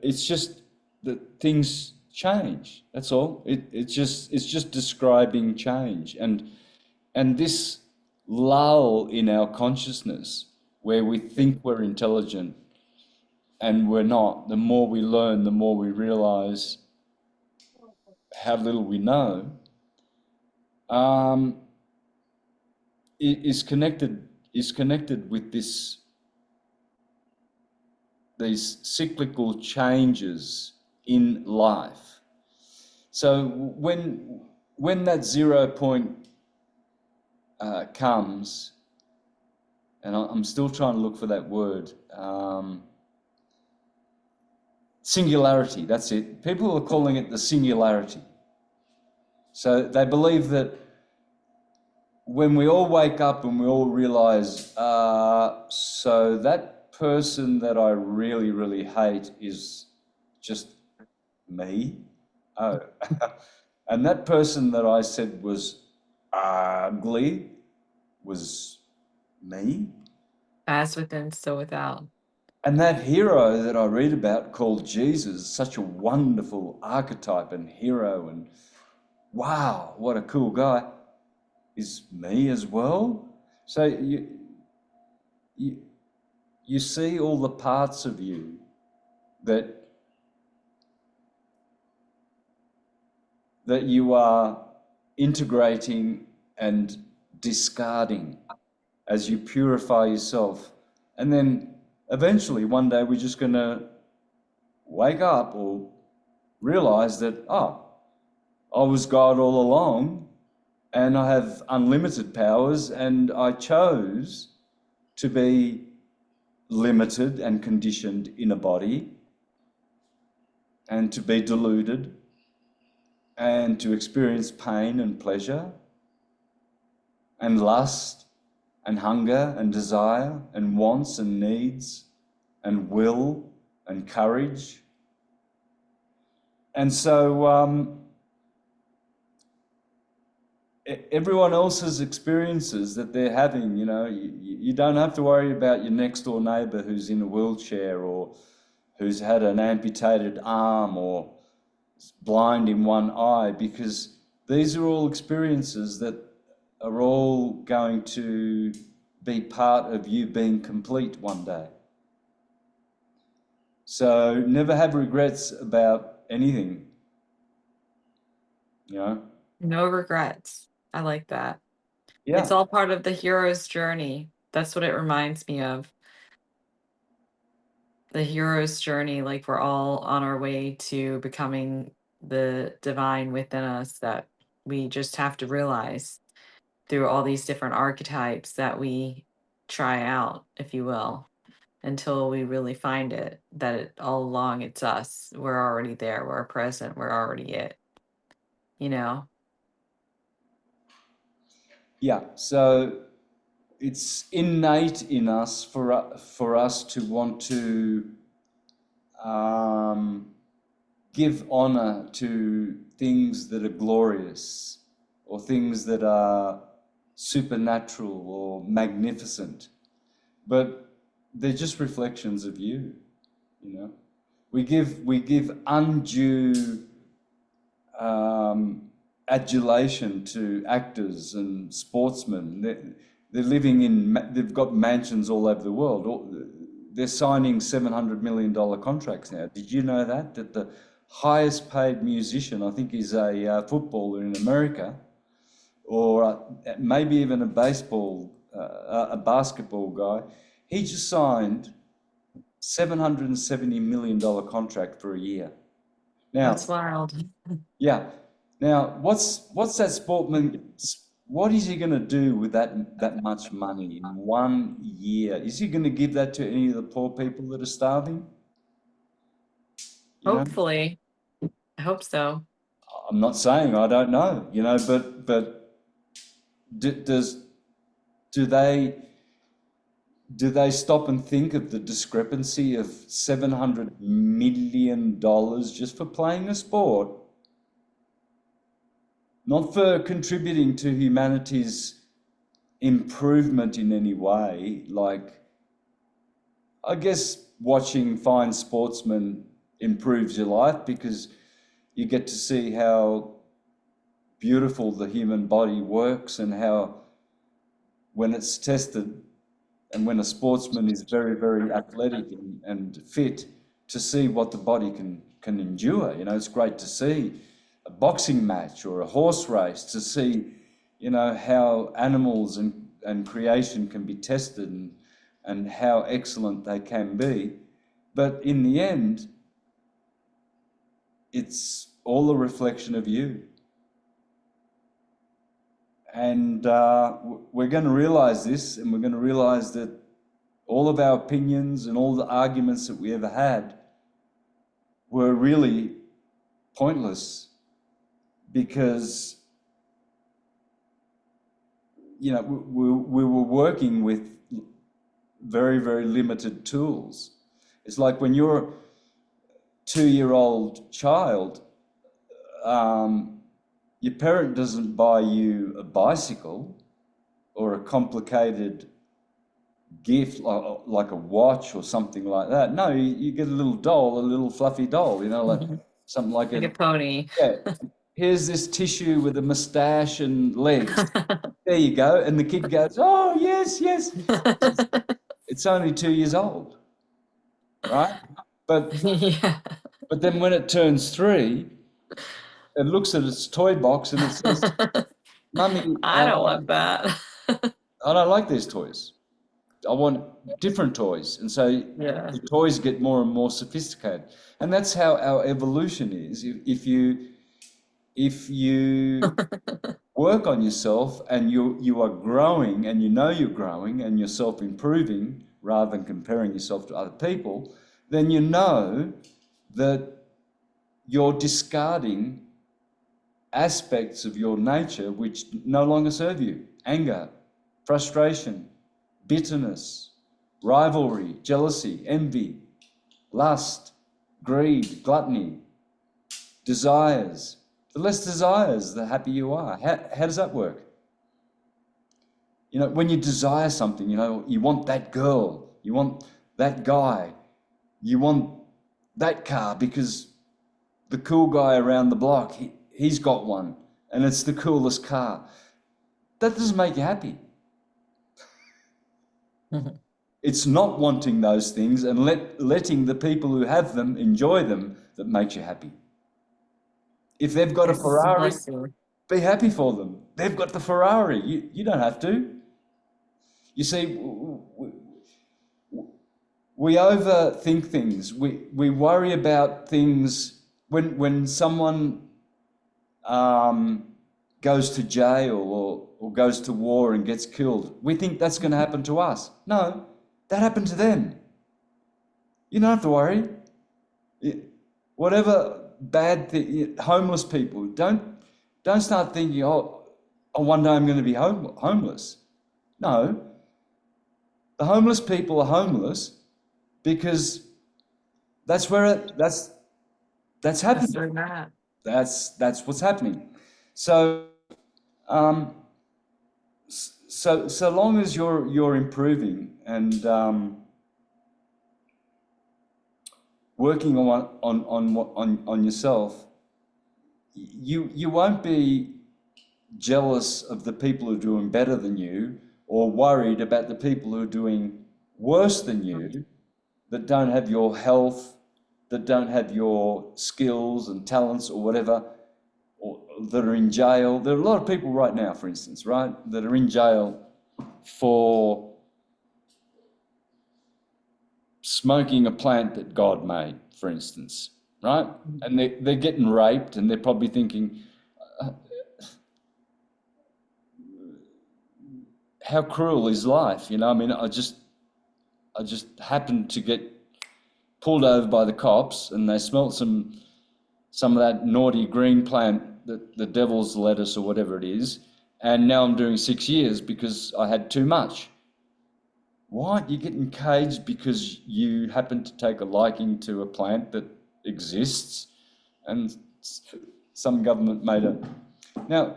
It's just that things change. That's all. It's just describing change, and this lull in our consciousness where we think we're intelligent and we're not. The more we learn, the more we realize how little we know. Um, is connected with these cyclical changes in life. So when that 0 point comes, and I'm still trying to look for that word, singularity. That's it. People are calling it the singularity. So they believe that when we all wake up and we all realize, so that person that I really, really hate is just me. Oh, and that person that I said was ugly was me.
As within, so without.
And that hero that I read about called Jesus, such a wonderful archetype and hero, and wow, what a cool guy, is me as well. So you, you see all the parts of you that you are integrating and discarding as you purify yourself. And then eventually one day we're just going to wake up or realize that, oh, I was God all along and I have unlimited powers and I chose to be limited and conditioned in a body and to be deluded and to experience pain and pleasure and lust and hunger and desire and wants and needs and will and courage. And so everyone else's experiences that they're having, you don't have to worry about your next door neighbour who's in a wheelchair or who's had an amputated arm or is blind in one eye, because these are all experiences that are all going to be part of you being complete one day. So never have regrets about anything, you know?
No regrets. I like that. It's
Yeah.
all part of the hero's journey. That's what it reminds me of. The hero's journey, like we're all on our way to becoming the divine within us that we just have to realize through all these different archetypes that we try out, if you will, until we really find it, that all along it's us. We're already there. We're present. We're already it, you know?
Yeah. So it's innate in us for us to want to give honor to things that are glorious or things that are supernatural or magnificent, but they're just reflections of you, you know. We give undue adulation to actors and sportsmen. They're living they've got mansions all over the world. They're signing $700 million contracts now. Did you know that? That the highest paid musician, I think, is a footballer in America, or maybe even a basketball guy. He just signed $770 million contract for a year. Now,
That's wild.
yeah. Now, what's that sportsman? What is he going to do with that much money in 1 year? Is he going to give that to any of the poor people that are starving? You know,
Hopefully. I hope so.
I'm not saying I don't know. You know, but do they stop and think of the discrepancy of $700 million just for playing a sport? Not for contributing to humanity's improvement in any way. Like, I guess watching fine sportsmen improves your life because you get to see how beautiful the human body works and how, when it's tested, and when a sportsman is very, very athletic and fit, to see what the body can endure. You know, it's great to see a boxing match or a horse race, to see, you know, how animals and creation can be tested and how excellent they can be. But in the end, it's all a reflection of you. And we're going to realize this, and we're going to realize that all of our opinions and all the arguments that we ever had were really pointless, because, you know, we were working with very, very limited tools. It's like when you're a 2-year-old child, your parent doesn't buy you a bicycle or a complicated gift like a watch or something like that. No, you get a little doll, a little fluffy doll, you know, like something like
Like a pony.
yeah, here's this tissue with a mustache and legs. There you go. And the kid goes, oh, yes, yes. It's only 2 years old, right? But
Yeah.
but then when it turns 3, it looks at its toy box and it says, Mummy,
I don't want that.
I don't like these toys. I want different toys. And so
Yeah.
the toys get more and more sophisticated. And that's how our evolution is. If you work on yourself and you are growing, and you know you're growing and you're self-improving rather than comparing yourself to other people, then you know that you're discarding aspects of your nature which no longer serve you. Anger, frustration, bitterness, rivalry, jealousy, envy, lust, greed, gluttony, desires. The less desires, the happier you are. How does that work? You know, when you desire something, you know, you want that girl, you want that guy, you want that car because the cool guy around the block, he's got one and it's the coolest car. That doesn't make you happy. It's not wanting those things and letting the people who have them enjoy them that makes you happy. If they've got a Ferrari,
Bless you.
be happy for them. They've got the Ferrari. You don't have to. You see, we overthink things. We worry about things when someone goes to jail or goes to war and gets killed. We think that's going to happen to us. No, that happened to them. You don't have to worry. Whatever bad thing, homeless people, don't start thinking, oh, one day I'm going to be homeless. No, The homeless people are homeless because that's where that's
That's
happening.
where they're at.
That's what's happening. So um, so long as you're improving and working on yourself, you won't be jealous of the people who are doing better than you, or worried about the people who are doing worse than you, that don't have your health, that don't have your skills and talents or whatever, or that are in jail. There are a lot of people right now, for instance, right, that are in jail for smoking a plant that God made, for instance, right? And they're getting raped, and they're probably thinking, how cruel is life? You know, I mean, I just happened to get pulled over by the cops, and they smelt some of that naughty green plant, the devil's lettuce or whatever it is, and now I'm doing 6 years because I had too much. What? You're getting caged because you happen to take a liking to a plant that exists, and some government made it. Now,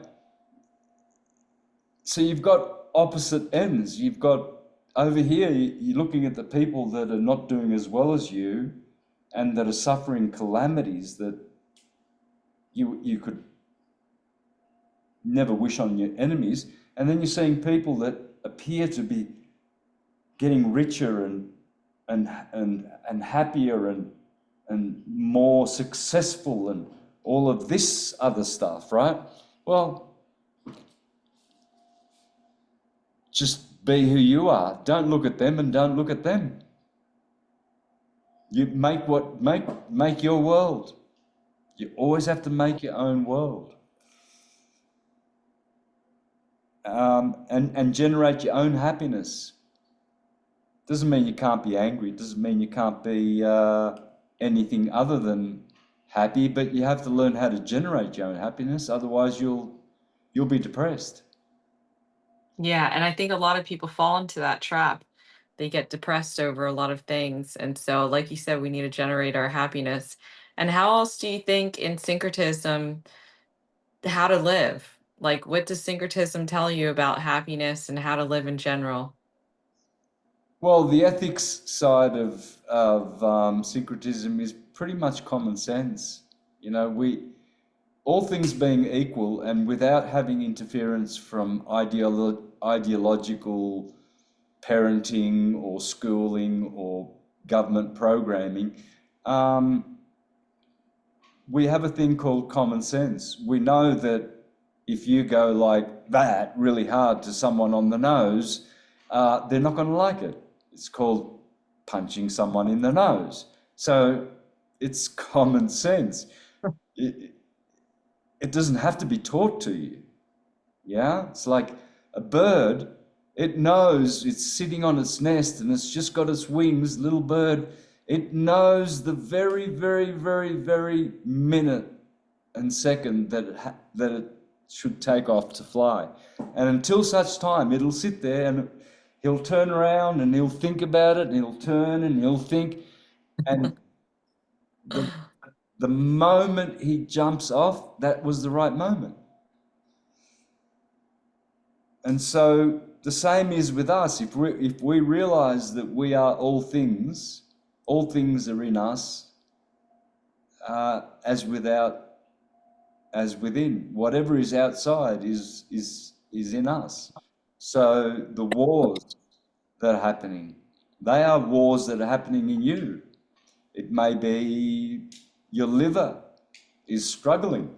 so you've got opposite ends. You've got over here, you're looking at the people that are not doing as well as you and that are suffering calamities that you could never wish on your enemies. And then you're seeing people that appear to be getting richer and happier and more successful and all of this other stuff, right? Well, just be who you are. Don't look at them and don't look at them. You make your world. You always have to make your own world. And generate your own happiness. Doesn't mean you can't be angry. Doesn't mean you can't be anything other than happy. But you have to learn how to generate your own happiness. Otherwise, you'll be depressed.
Yeah, and I think a lot of people fall into that trap. They get depressed over a lot of things. And so, like you said, we need to generate our happiness. And how else do you think in syncretism how to live? Like, what does syncretism tell you about happiness and how to live in general?
Well, the ethics side of syncretism is pretty much common sense. You know, all things being equal and without having interference from ideological parenting or schooling or government programming, we have a thing called common sense. We know that if you go like that really hard to someone on the nose, they're not going to like it. It's called punching someone in the nose. So it's common sense. It doesn't have to be taught to you. Yeah? It's like a bird, it knows it's sitting on its nest and it's just got its wings, little bird. It knows the very, very, very, very minute and second that it should take off to fly. And until such time, it'll sit there and he'll turn around and he'll think about it and he'll turn and he'll think. And the moment he jumps off, that was the right moment. And so the same is with us. If we realize that we are all things are in us, as without, as within. Whatever is outside is in us. So the wars that are happening, they are wars that are happening in you. It may be your liver is struggling,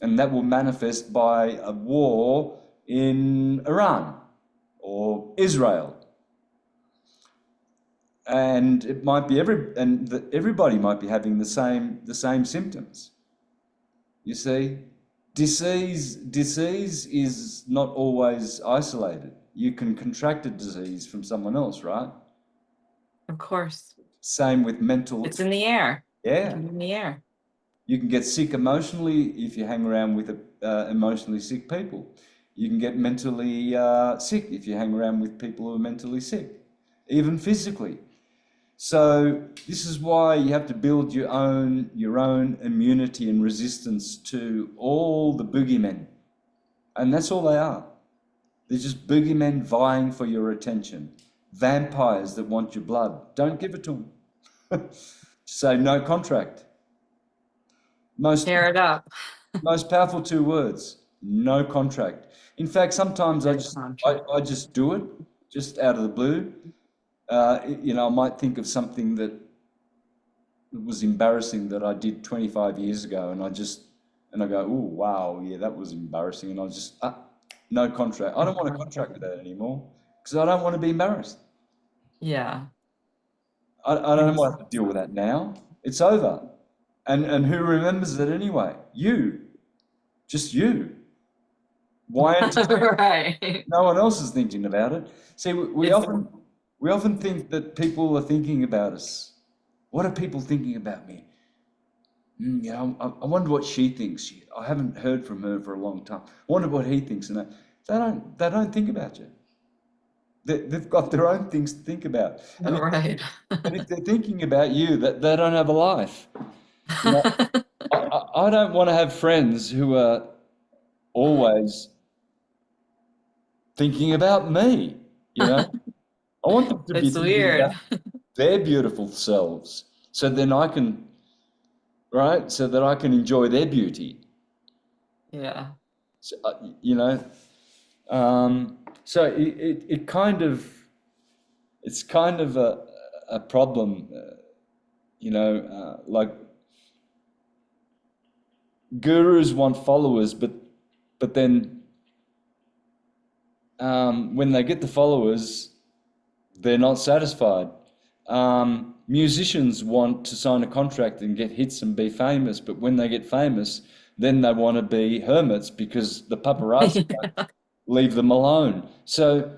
and that will manifest by a war in Iran or Israel. And it might be everybody might be having the same symptoms. You see, disease is not always isolated. You can contract a disease from someone else, right?
Of course.
Same with mental.
It's in the air.
Yeah.
It's in the air.
You can get sick emotionally if you hang around with emotionally sick people. You can get mentally sick if you hang around with people who are mentally sick. even physically. So this is why you have to build your own immunity and resistance to all the boogeymen. And that's all they are. They're just boogeymen vying for your attention. Vampires that want your blood. Don't give it to them. Say no contract. Most
Tear it up.
most powerful two words. No contract. In fact, sometimes
No contract.
I just do it, just out of the blue. I might think of something that was embarrassing that I did 25 years ago, and I go, oh wow, yeah, that was embarrassing, and I just no contract. I
No
don't want a contract
contract.
with that anymore because I don't want to be embarrassed.
Yeah.
I don't
It's
want to deal with that now. It's over, and who remembers it anyway? You, just you. Why entertain?
right.
No one else is thinking about it. See,
It's
we often think that people are thinking about us. What are people thinking about me? I wonder what she thinks. I haven't heard from her for a long time. I wonder what he thinks. And they don't think about you. They've got their own things to think about.
right.
And if they're thinking about you, that they don't have a life. You know, I don't want to have friends who are always thinking about me. You know, I want them to be
It's
thinking
weird.
about their beautiful selves, so then I can, right? So that I can enjoy their beauty.
Yeah.
So, you know, so it kind of it's kind of a problem, like gurus want followers, but then when they get the followers, they're not satisfied. Musicians want to sign a contract and get hits and be famous, but when they get famous, then they want to be hermits because the paparazzi leave them alone. So,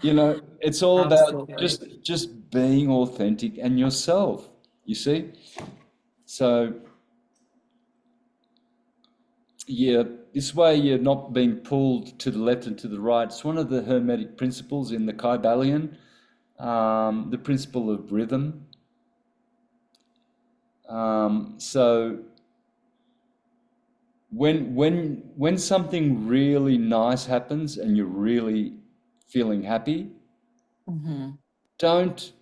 it's all about
Absolutely.
just being authentic and yourself, you see? So, yeah, this way you're not being pulled to the left and to the right. It's one of the Hermetic principles in the Kybalion, the principle of rhythm. So when something really nice happens and you're really feeling happy,
Hmm.
don't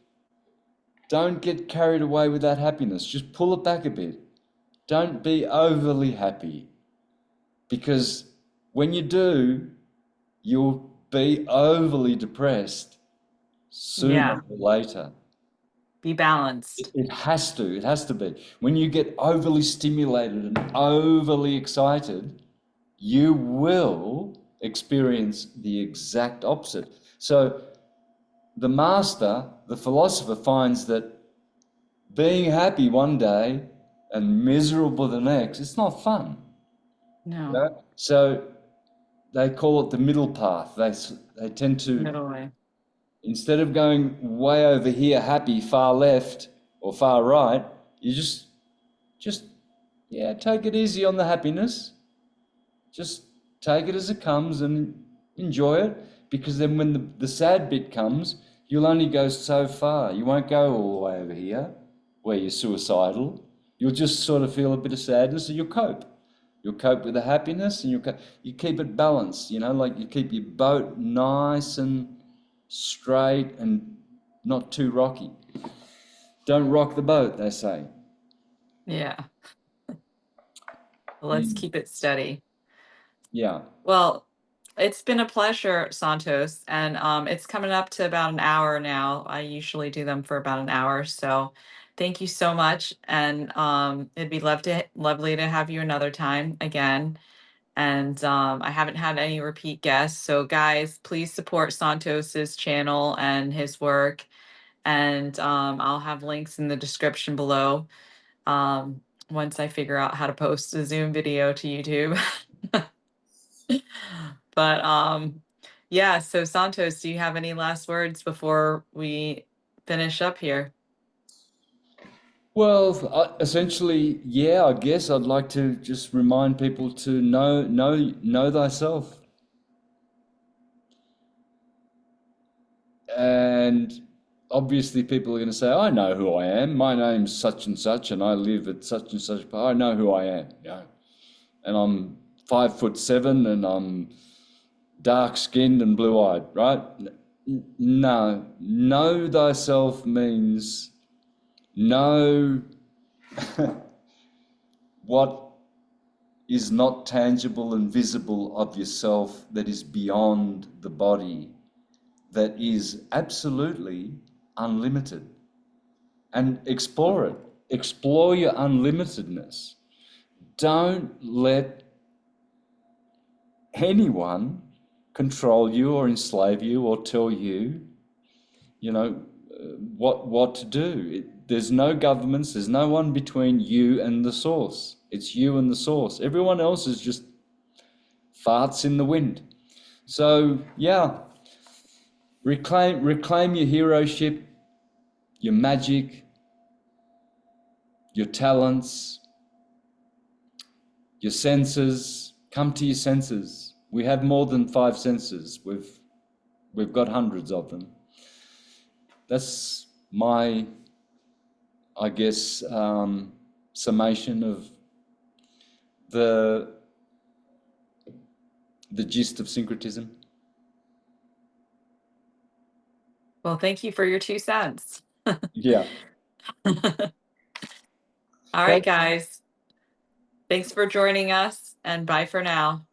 don't get carried away with that happiness. Just pull it back a bit. Don't be overly happy because when you do, you'll be overly depressed sooner
Yeah.
or later.
Be balanced.
It has to be. When you get overly stimulated and overly excited, you will experience the exact opposite. So the master, the philosopher, finds that being happy one day and miserable the next, it's not fun.
No.
So they call it the middle path. They tend to,
Middle way.
instead of going way over here, happy, far left or far right, you just yeah, take it easy on the happiness. Just take it as it comes and enjoy it. Because then when the sad bit comes, you'll only go so far. You won't go all the way over here where you're suicidal. You'll just sort of feel a bit of sadness and you'll cope. You'll cope with the happiness and you keep it balanced, like you keep your boat nice and straight and not too rocky. Don't rock the boat, they say.
Yeah. Let's
Mm,
keep it steady.
yeah.
Well, it's been a pleasure, Santos, and it's coming up to about an hour now. I usually do them for about an hour, so thank you so much. And it'd be lovely to have you another time again. And I haven't had any repeat guests, so guys, please support Santos's channel and his work. And I'll have links in the description below um, once I figure out how to post a Zoom video to YouTube. But yeah, so Santos, do you have any last words before we finish up here?
Well, essentially, yeah, I guess I'd like to just remind people to know thyself, and obviously people are going to say, I know who I am. My name's such and such, and I live at such and such. I know who I am, you know. And I'm 5'7", and I'm dark skinned and blue eyed, right? No, know thyself means know what is not tangible and visible of yourself, that is beyond the body, that is absolutely unlimited. And explore it. Explore your unlimitedness. Don't let anyone control you or enslave you or tell you, you know, what to do. There's no governments. There's no one between you and the source. It's you and the source. Everyone else is just farts in the wind. So yeah, reclaim your heroship, your magic, your talents, your senses. Come to your senses. We have more than 5 senses. We've got hundreds of them. That's my, I guess, summation of the gist of syncretism.
Well, thank you for your 2 cents.
Yeah.
All right, guys. Thanks for joining us, and bye for now.